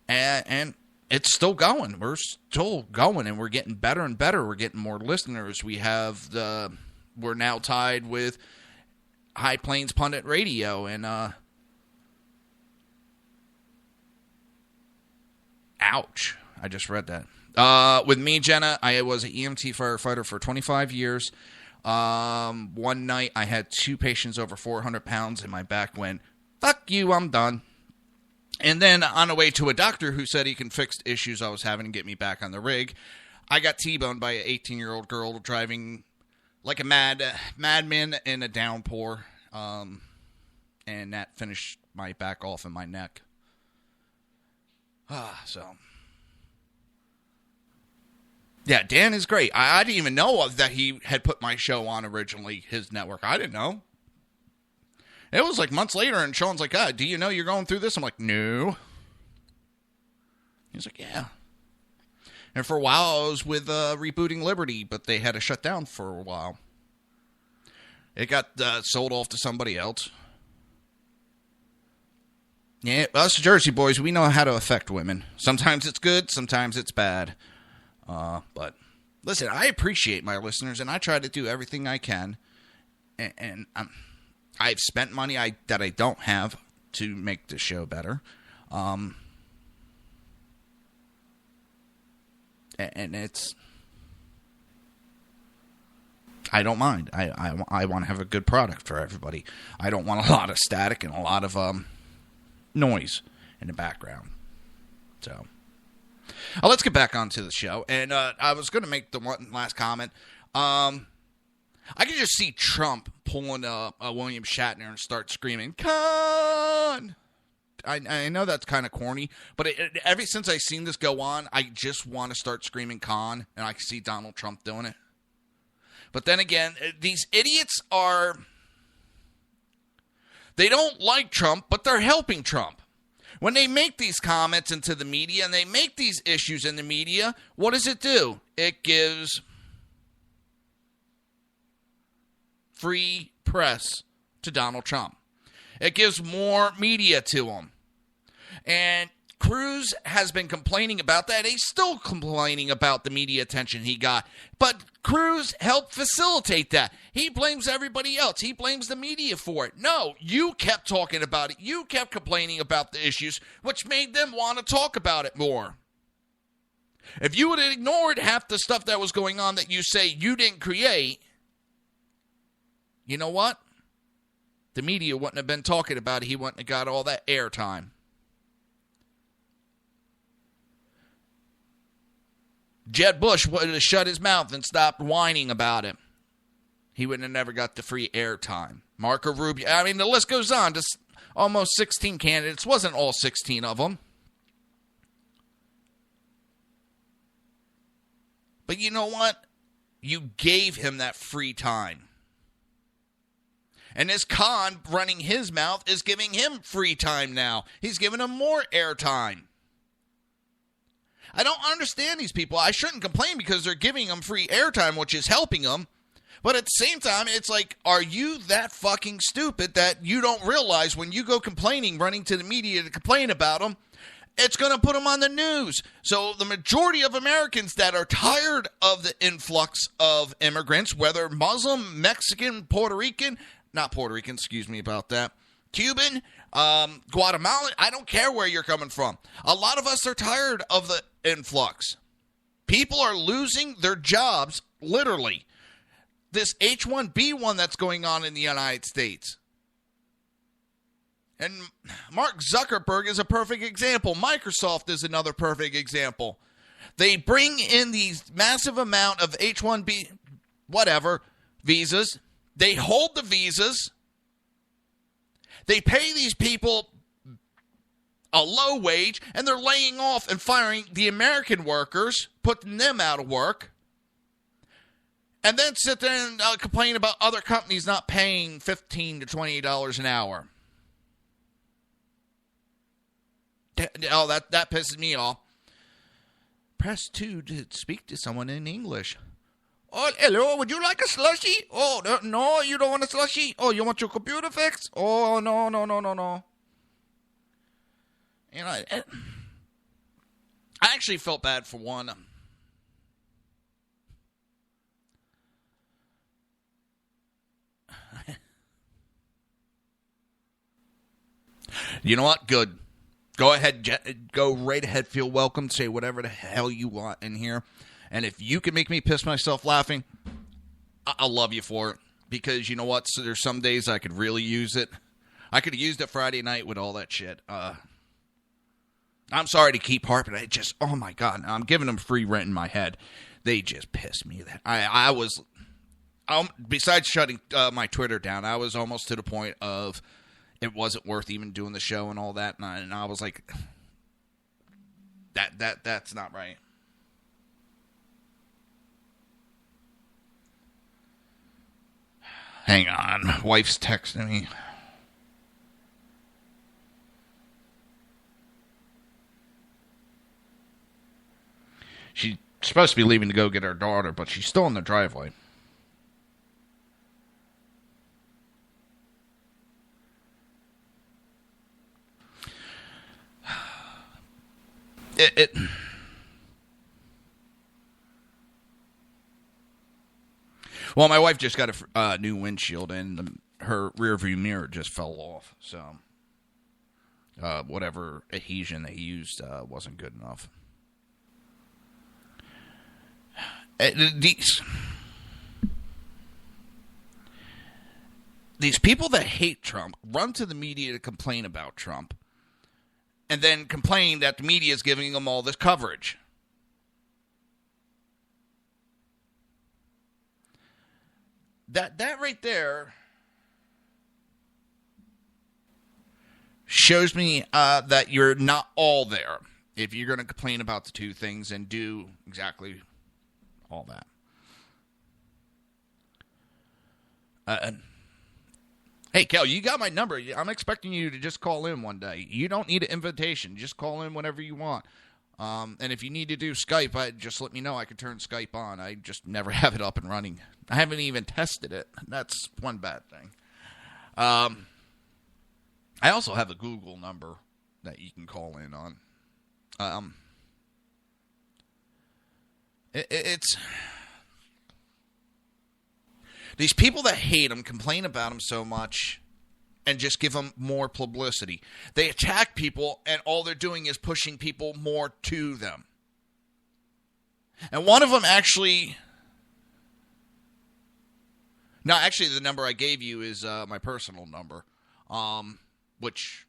And it's still going. We're still going, and we're getting better and better. We're getting more listeners. We're now tied with High Plains Pundit Radio. And, ouch. I just read that. With me, Jenna, I was an EMT firefighter for 25 years. One night I had 2 patients over 400 pounds and my back went, fuck you, I'm done. And then on the way to a doctor who said he can fix issues I was having and get me back on the rig, I got T-boned by an 18-year-old girl driving like a madman in a downpour. And that finished my back off and my neck. So... Yeah, Dan is great. I didn't even know that he had put my show on originally, his network. I didn't know. It was like months later, and Sean's like, do you know you're going through this? I'm like, no. He's like, yeah. And for a while, I was with Rebooting Liberty, but they had to shut down for a while. It got sold off to somebody else. Yeah, us Jersey boys, we know how to affect women. Sometimes it's good, sometimes it's bad. But listen, I appreciate my listeners, and I try to do everything I can. And I've spent money that I don't have to make the show better. And it's, I don't mind. I want to have a good product for everybody. I don't want a lot of static and a lot of noise in the background. So. Let's get back onto the show. And I was going to make the one last comment. I can just see Trump pulling a William Shatner and start screaming, Con! I know that's kind of corny, but ever since I've seen this go on, I just want to start screaming Con, and I can see Donald Trump doing it. But then again, these idiots they don't like Trump, but they're helping Trump. When they make these comments into the media and they make these issues in the media, what does it do? It gives free press to Donald Trump. It gives more media to him. And Cruz has been complaining about that. He's still complaining about the media attention he got. But Cruz helped facilitate that. He blames everybody else. He blames the media for it. No, you kept talking about it. You kept complaining about the issues, which made them want to talk about it more. If you would have ignored half the stuff that was going on that you say you didn't create, you know what? The media wouldn't have been talking about it. He wouldn't have got all that airtime. Jeb Bush would have shut his mouth and stopped whining about it. he would have never got the free airtime. Marco Rubio. I mean, the list goes on. Just almost 16 candidates. Wasn't all 16 of them. But you know what? You gave him that free time. And this Khan running his mouth is giving him free time now. He's giving him more airtime. I don't understand these people. I shouldn't complain because they're giving them free airtime, which is helping them. But at the same time, it's like, are you that fucking stupid that you don't realize when you go complaining, running to the media to complain about them, it's going to put them on the news. So the majority of Americans that are tired of the influx of immigrants, whether Muslim, Mexican, Puerto Rican, not Puerto Rican, excuse me about that, Cuban, Guatemalan, I don't care where you're coming from. A lot of us are tired of the influx. People are losing their jobs, literally. This H-1B1 that's going on in the United States. And Mark Zuckerberg is a perfect example. Microsoft is another perfect example. They bring in these massive amount of H-1B, whatever, visas. They hold the visas. They pay these people a low wage, and they're laying off and firing the American workers, putting them out of work. And then sit there and complain about other companies not paying $15 to $20 an hour. Oh, that pisses me off. Press 2 to speak to someone in English. Oh, hello, would you like a slushie? Oh, no, you don't want a slushie? Oh, you want your computer fixed? Oh, no. You know, I actually felt bad for one. You know what? Good. Go ahead. Go right ahead. Feel welcome. Say whatever the hell you want in here. And if you can make me piss myself laughing, I'll love you for it. Because you know what? So there's some days I could really use it. I could have used it Friday night with all that shit. I'm sorry to keep harping. It just, oh my God. I'm giving them free rent in my head. They just pissed me. I was, besides shutting my Twitter down, I was almost to the point of it wasn't worth even doing the show and all that. And I was like, that's not right. Hang on. Wife's texting me. She's supposed to be leaving to go get her daughter, but she's still in the driveway. Well, my wife just got a new windshield, and her rear view mirror just fell off. So, whatever adhesion they used wasn't good enough. These people that hate Trump run to the media to complain about Trump, and then complain that the media is giving them all this coverage. That right there shows me that you're not all there if you're going to complain about the two things and do exactly all that. Hey, Kel, you got my number. I'm expecting you to just call in one day. You don't need an invitation. Just call in whenever you want. And if you need to do Skype, just let me know. I can turn Skype on. I just never have it up and running. I haven't even tested it. That's one bad thing. I also have a Google number that you can call in on. It's these people that hate him complain about him so much and just give them more publicity. They attack people, and all they're doing is pushing people more to them. And one of them actually... No, actually, the number I gave you is my personal number, which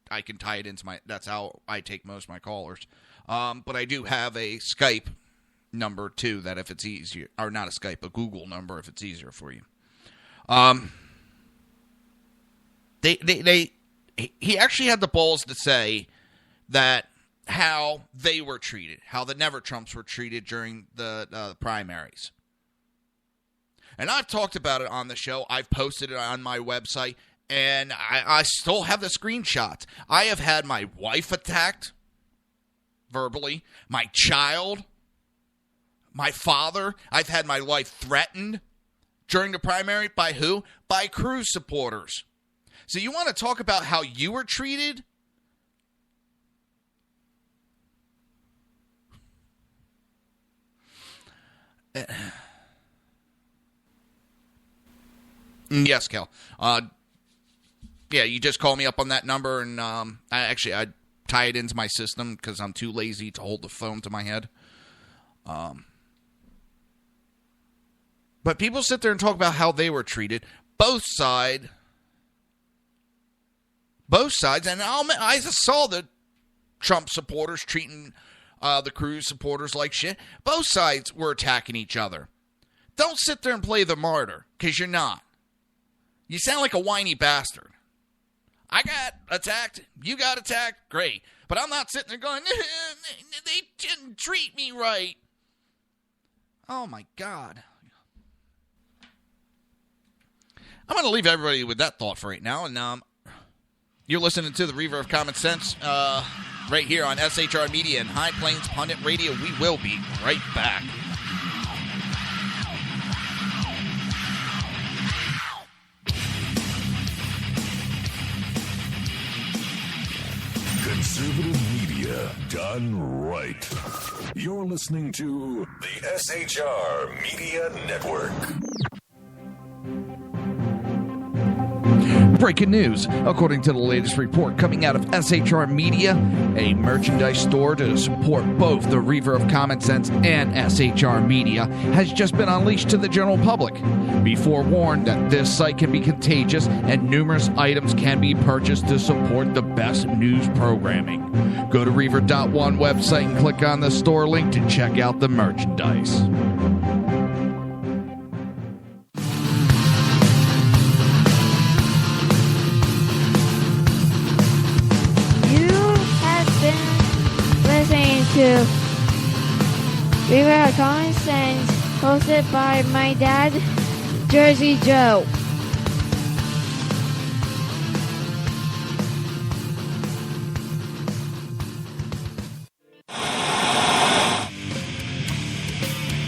I can tie it into my... That's how I take most of my callers. But I do have a Skype number too, that if it's easier, or not a Skype, a Google number if it's easier for you. He actually had the balls to say that how they were treated, how the Never Trumps were treated during the primaries. And I've talked about it on the show. I've posted it on my website, and I still have the screenshots. I have had my wife attacked verbally, my child, my father. I've had my life threatened during the primary. By who? By Cruz supporters. So you want to talk about how you were treated? Yes, Kel. Yeah, you just call me up on that number, and I tie it into my system because I'm too lazy to hold the phone to my head. But people sit there and talk about how they were treated. Both sides, and I saw the Trump supporters treating the Cruz supporters like shit. Both sides were attacking each other. Don't sit there and play the martyr, because you're not. You sound like a whiny bastard. I got attacked. You got attacked. Great. But I'm not sitting there going, they didn't treat me right. Oh, my God. I'm going to leave everybody with that thought for right now. And you're listening to the Reaver of Common Sense right here on SHR Media and High Plains Pundit Radio. We will be right back. Conservative media done right. You're listening to the SHR Media Network. Breaking news. According to the latest report coming out of SHR Media, a merchandise store to support both the Reaver of Common Sense and SHR Media has just been unleashed to the general public. Be forewarned that this site can be contagious and numerous items can be purchased to support the best news programming. Go to Reaver.one website and click on the store link to check out the merchandise. To Reaver of Common Sense, hosted by my dad, Jersey Joe.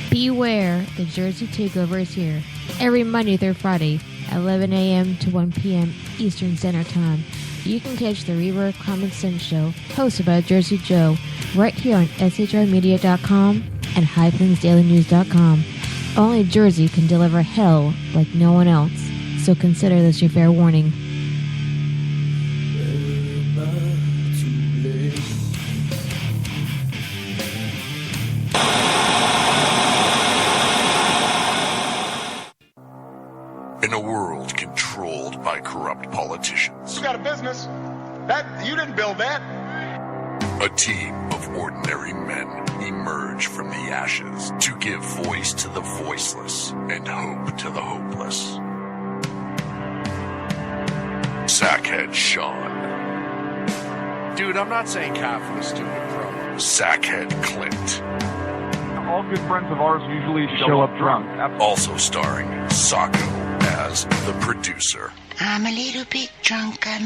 Beware, the Jersey Takeover is here. Every Monday through Friday, 11 a.m. to 1 p.m. Eastern Standard Time. You can catch the Reaver of Common Sense show, hosted by Jersey Joe, right here on shrmedia.com and highplainsdailynews.com. Only Jersey can deliver hell like no one else, so consider this your fair warning. In a world controlled by corrupt politicians, You got a business. That you didn't build that. a team of ordinary men emerge from the ashes to give voice to the voiceless and hope to the hopeless. Sackhead Sean. Dude, I'm not saying cough was stupid, bro. Sackhead Clint. All good friends of ours usually show up drunk. Also starring Sacco as the producer. I'm a little bit drunk, 'cause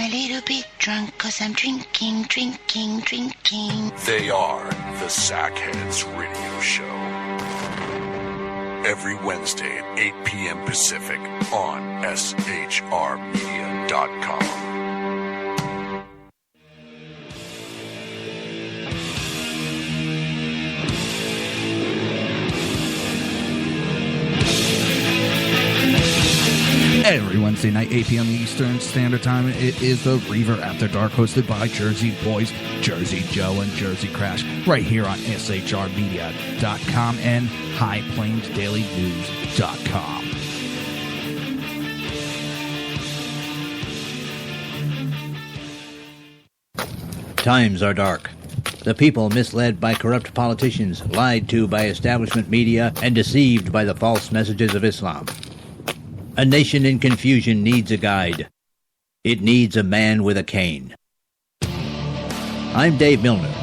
I'm drinking. They are the Sackheads Radio Show. Every Wednesday at 8 p.m. Pacific on shrmedia.com. Every Wednesday night, 8 p.m. Eastern Standard Time, it is the Reaver After Dark, hosted by Jersey Boys, Jersey Joe, and Jersey Crash, right here on shrmedia.com and highplainsdailynews.com. Times are dark. The people misled by corrupt politicians, lied to by establishment media, and deceived by the false messages of Islam. A nation in confusion needs a guide. It needs a man with a cane. I'm Dave Milner.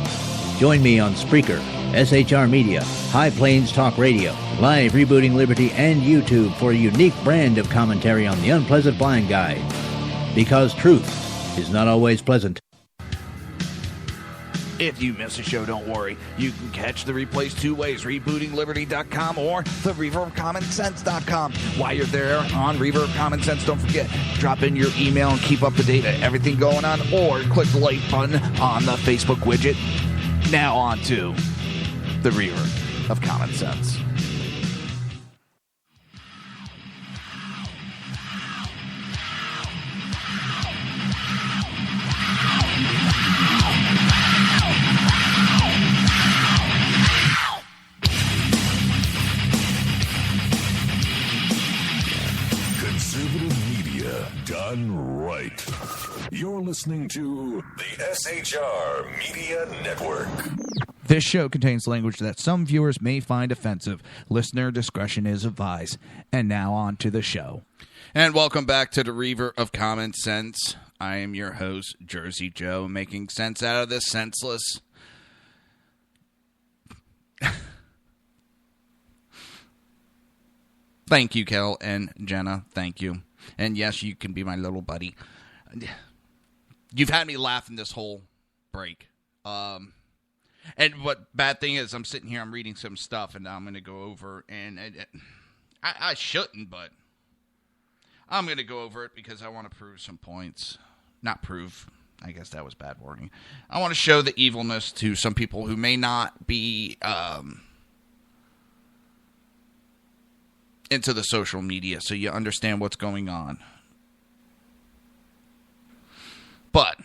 Join me on Spreaker, SHR Media, High Plains Talk Radio, Live Rebooting Liberty, and YouTube for a unique brand of commentary on the unpleasant blind guide. Because truth is not always pleasant. If you miss a show, don't worry. You can catch the replays two ways, rebootingliberty.com or the reverbcommonsense.com. While you're there on Reverb Common Sense, don't forget, drop in your email and keep up to date on everything going on, or click the like button on the Facebook widget. Now on to the Reaver of Common Sense. Done right. You're listening to the SHR Media Network. This show contains language that some viewers may find offensive. Listener discretion is advised. And now on to the show. And welcome back to the Reaver of Common Sense. I am your host, Jersey Joe, making sense out of this senseless. Thank you, Kel and Jenna. Thank you. And yes, you can be my little buddy. You've had me laughing this whole break. And what bad thing is, I'm sitting here, I'm reading some stuff, and I'm going to go over, and I shouldn't, but I'm going to go over it because I want to prove some points. Not prove. I guess that was bad wording. I want to show the evilness to some people who may not be into the social media, so you understand what's going on. But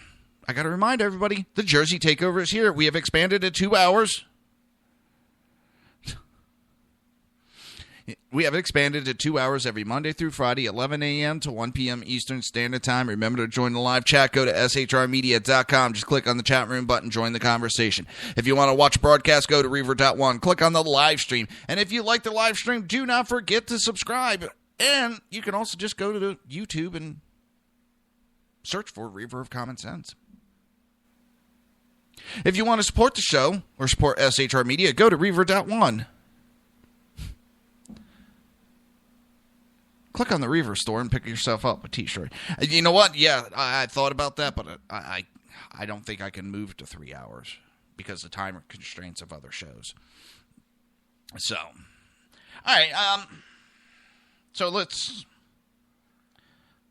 I got to remind everybody, the Jersey Takeover is here. We have expanded to 2 hours. We have expanded to 2 hours every Monday through Friday, 11 a.m. to 1 p.m. Eastern Standard Time. Remember to join the live chat. Go to shrmedia.com. Just click on the chat room button. Join the conversation. If you want to watch broadcast, go to Reaver.one. Click on the live stream. And if you like the live stream, do not forget to subscribe. And you can also just go to YouTube and search for Reaver of Common Sense. If you want to support the show or support SHR Media, go to Reaver.one. Click on the Reaver store and pick yourself up a t-shirt. You know what? Yeah, I thought about that, but I don't think I can move to 3 hours because of the time constraints of other shows. So, all right. So we're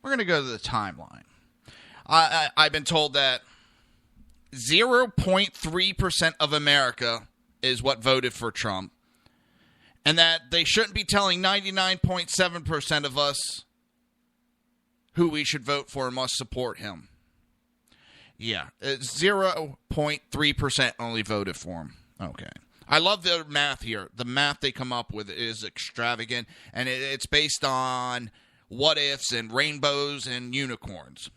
going to go to the timeline. I've been told that 0.3% of America is what voted for Trump. And that they shouldn't be telling 99.7% of us who we should vote for and must support him. Yeah, 0.3% only voted for him. Okay. I love their math here. The math they come up with is extravagant, and it's based on what ifs and rainbows and unicorns.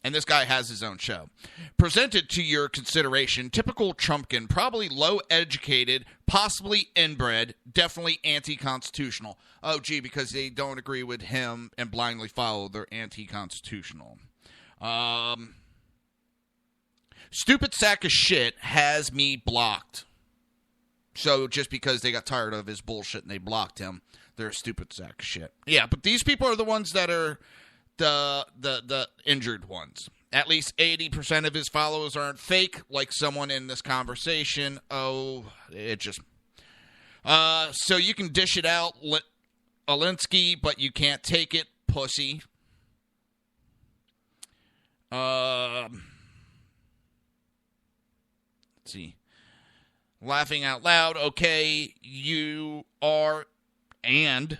And this guy has his own show. Presented to your consideration, typical Trumpkin, probably low-educated, possibly inbred, definitely anti-constitutional. Oh, gee, because they don't agree with him and blindly follow, they're anti-constitutional. Stupid sack of shit has me blocked. So just because they got tired of his bullshit and they blocked him, they're a stupid sack of shit. Yeah, but these people are the ones that are the injured ones. At least 80% of his followers aren't fake, like someone in this conversation. Oh, it just... so you can dish it out, Alinsky, but you can't take it, pussy. Let's see. Laughing out loud, okay, you are and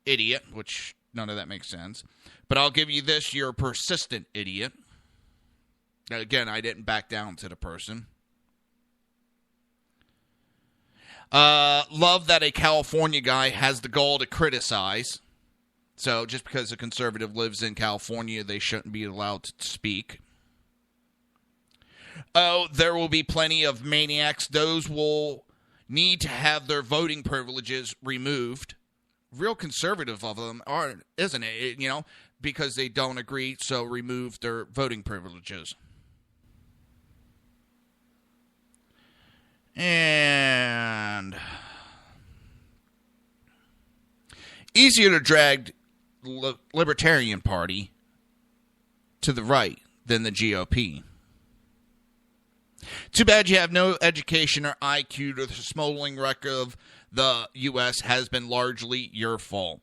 idiot, which none of that makes sense. But I'll give you this, you're a persistent idiot. Again, I didn't back down to the person. Love that a California guy has the gall to criticize. So just because a conservative lives in California, they shouldn't be allowed to speak. Oh, there will be plenty of maniacs. Those will need to have their voting privileges removed. Real conservative of them are, isn't it? You know, because they don't agree, so remove their voting privileges. And easier to drag Libertarian Party to the right than the GOP. Too bad you have no education or IQ, or the smoldering wreck of the U.S. has been largely your fault.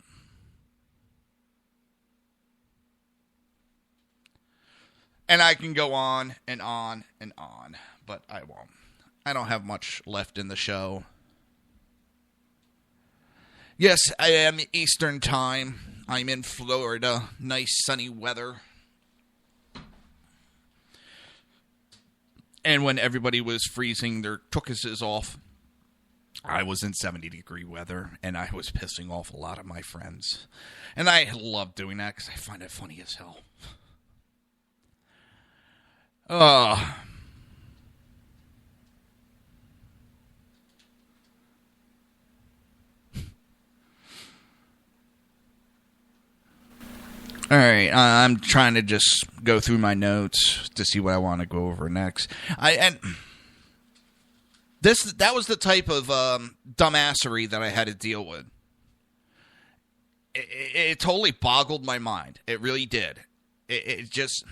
And I can go on and on and on, but I won't. I don't have much left in the show. Yes, I am Eastern Time. I'm in Florida. Nice sunny weather. And when everybody was freezing their tuchuses off, I was in 70-degree weather, and I was pissing off a lot of my friends. And I love doing that because I find it funny as hell. All right, I'm trying to just go through my notes to see what I want to go over next. That was the type of dumbassery that I had to deal with. It totally boggled my mind. It really did. It just...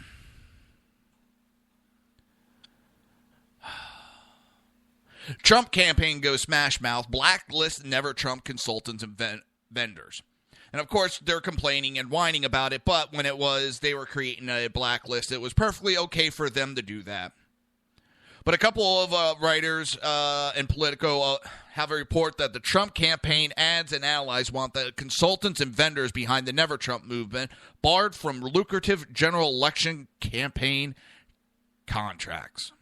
Trump campaign goes smash mouth, blacklist never Trump consultants and vendors. And, of course, they're complaining and whining about it, but when they were creating a blacklist, it was perfectly okay for them to do that. But a couple of writers and Politico have a report that the Trump campaign ads and allies want the consultants and vendors behind the Never Trump movement barred from lucrative general election campaign contracts.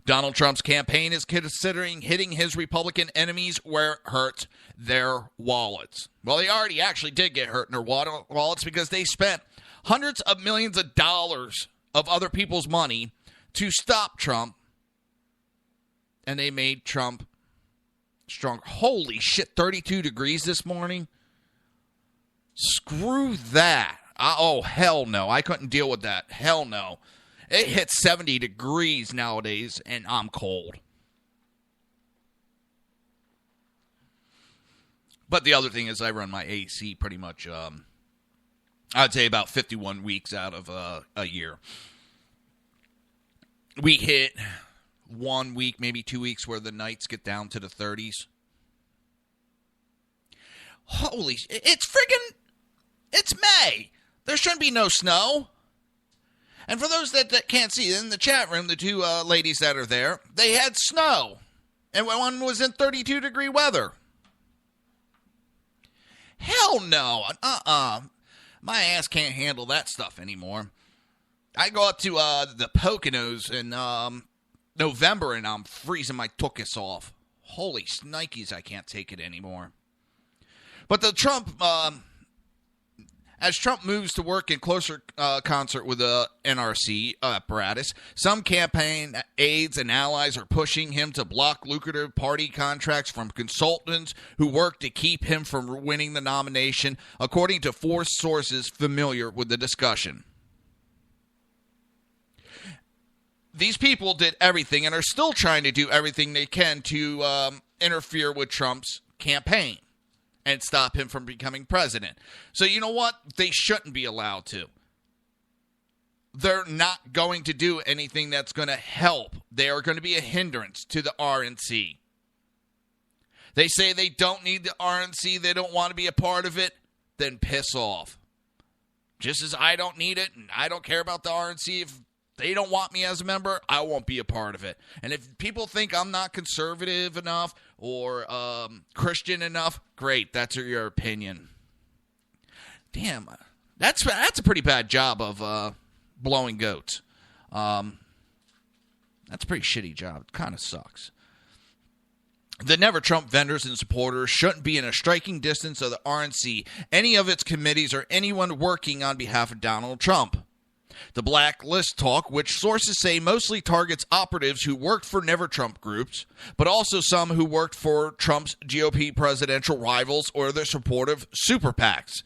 Donald Trump's campaign is considering hitting his Republican enemies where it hurts their wallets. Well, they already actually did get hurt in their wallets because they spent hundreds of millions of dollars of other people's money to stop Trump, and they made Trump stronger. Holy shit, 32 degrees this morning? Screw that. Oh, hell no. I couldn't deal with that. Hell no. It hits 70 degrees nowadays, and I'm cold. But the other thing is I run my AC pretty much, I'd say about 51 weeks out of a year. We hit 1 week, maybe 2 weeks, where the nights get down to the 30s. Holy, it's May. There shouldn't be no snow. And for those that can't see, in the chat room, the two ladies that are there, they had snow. And one was in 32-degree weather. Hell no. My ass can't handle that stuff anymore. I go up to the Poconos in November, and I'm freezing my tuchus off. Holy snikes, I can't take it anymore. But the Trump... As Trump moves to work in closer concert with the NRC apparatus, some campaign aides and allies are pushing him to block lucrative party contracts from consultants who work to keep him from winning the nomination, according to 4 sources familiar with the discussion. These people did everything and are still trying to do everything they can to interfere with Trump's campaign and stop him from becoming president. So you know what? They shouldn't be allowed to. They're not going to do anything that's going to help. They are going to be a hindrance to the RNC. They say they don't need the RNC, they don't want to be a part of it, then piss off. Just as I don't need it and I don't care about the RNC, if they don't want me as a member, I won't be a part of it. And if people think I'm not conservative enough or Christian enough, great, that's your opinion. Damn, that's a pretty bad job of blowing goats. That's a pretty shitty job. It kind of sucks. The Never Trump vendors and supporters shouldn't be in a striking distance of the RNC, any of its committees, or anyone working on behalf of Donald Trump. The blacklist talk, which sources say mostly targets operatives who worked for Never Trump groups, but also some who worked for Trump's GOP presidential rivals or their supportive super PACs,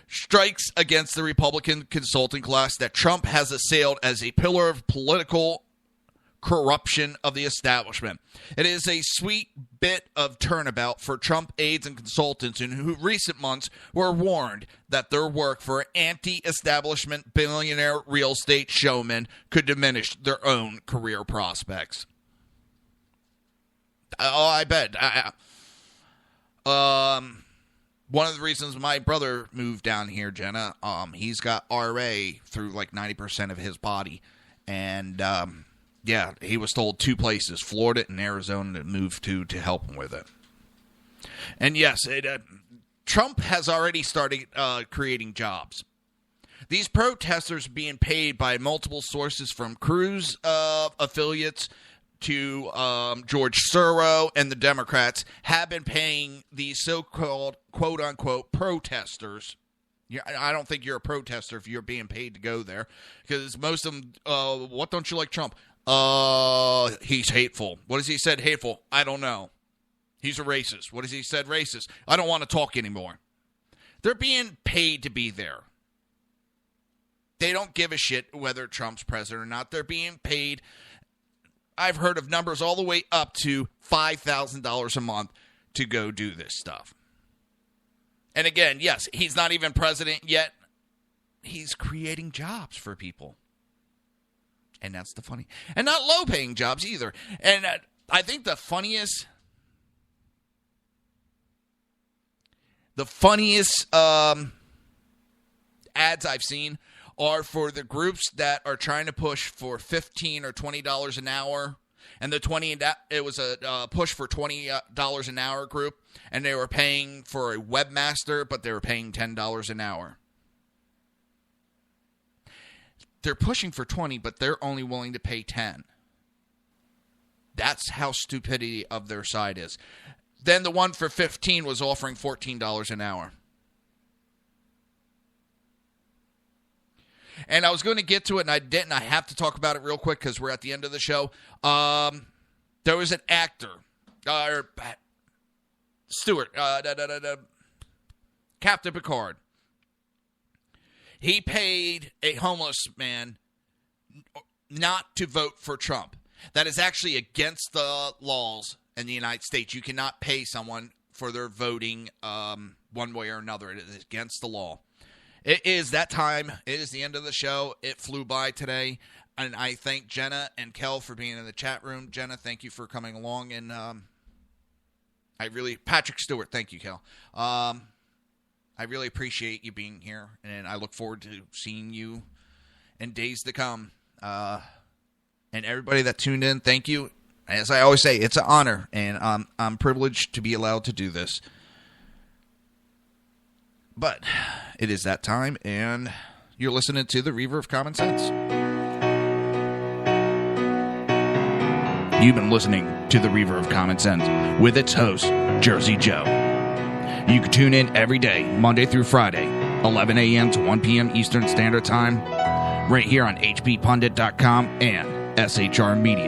strikes against the Republican consulting class that Trump has assailed as a pillar of political corruption of the establishment. It is a sweet bit of turnabout for Trump aides and consultants in who recent months were warned that their work for anti-establishment billionaire real estate showmen could diminish their own career prospects. Oh, I bet. One of the reasons my brother moved down here, Jenna, he's got RA through like 90% of his body, and yeah, he was told two places, Florida and Arizona, to move to help him with it. And yes, Trump has already started creating jobs. These protesters being paid by multiple sources from Cruz affiliates to George Soros and the Democrats have been paying these so-called quote-unquote protesters. I don't think you're a protester if you're being paid to go there, because most of them, what don't you like Trump? He's hateful. What has he said hateful? I don't know. He's a racist. What has he said racist? I don't want to talk anymore. They're being paid to be there. They don't give a shit whether Trump's president or not. They're being paid. I've heard of numbers all the way up to $5,000 a month to go do this stuff. And again, yes, he's not even president yet. He's creating jobs for people. And that's the funny. And not low-paying jobs either. And I think the funniest ads I've seen are for the groups that are trying to push for $15 or $20 an hour. And it was a push for $20 an hour group. And they were paying for a webmaster, but they were paying $10 an hour. They're pushing for 20, but they're only willing to pay 10. That's how stupidity of their side is. Then the one for 15 was offering $14 an hour. And I was going to get to it, and I didn't. I have to talk about it real quick because we're at the end of the show. There was an actor, Stewart, Captain Picard. He paid a homeless man not to vote for Trump. That is actually against the laws in the United States. You cannot pay someone for their voting one way or another. It is against the law. It is that time. It is the end of the show. It flew by today. And I thank Jenna and Kel for being in the chat room. Jenna, thank you for coming along. And Patrick Stewart, thank you, Kel. I really appreciate you being here, and I look forward to seeing you in days to come. And everybody that tuned in, thank you. As I always say, it's an honor, and I'm privileged to be allowed to do this. But it is that time, and you're listening to the Reaver of Common Sense. You've been listening to the Reaver of Common Sense with its host, Jersey Joe. You can tune in every day, Monday through Friday, 11 a.m. to 1 p.m. Eastern Standard Time, right here on hppundit.com and shrmedia.com.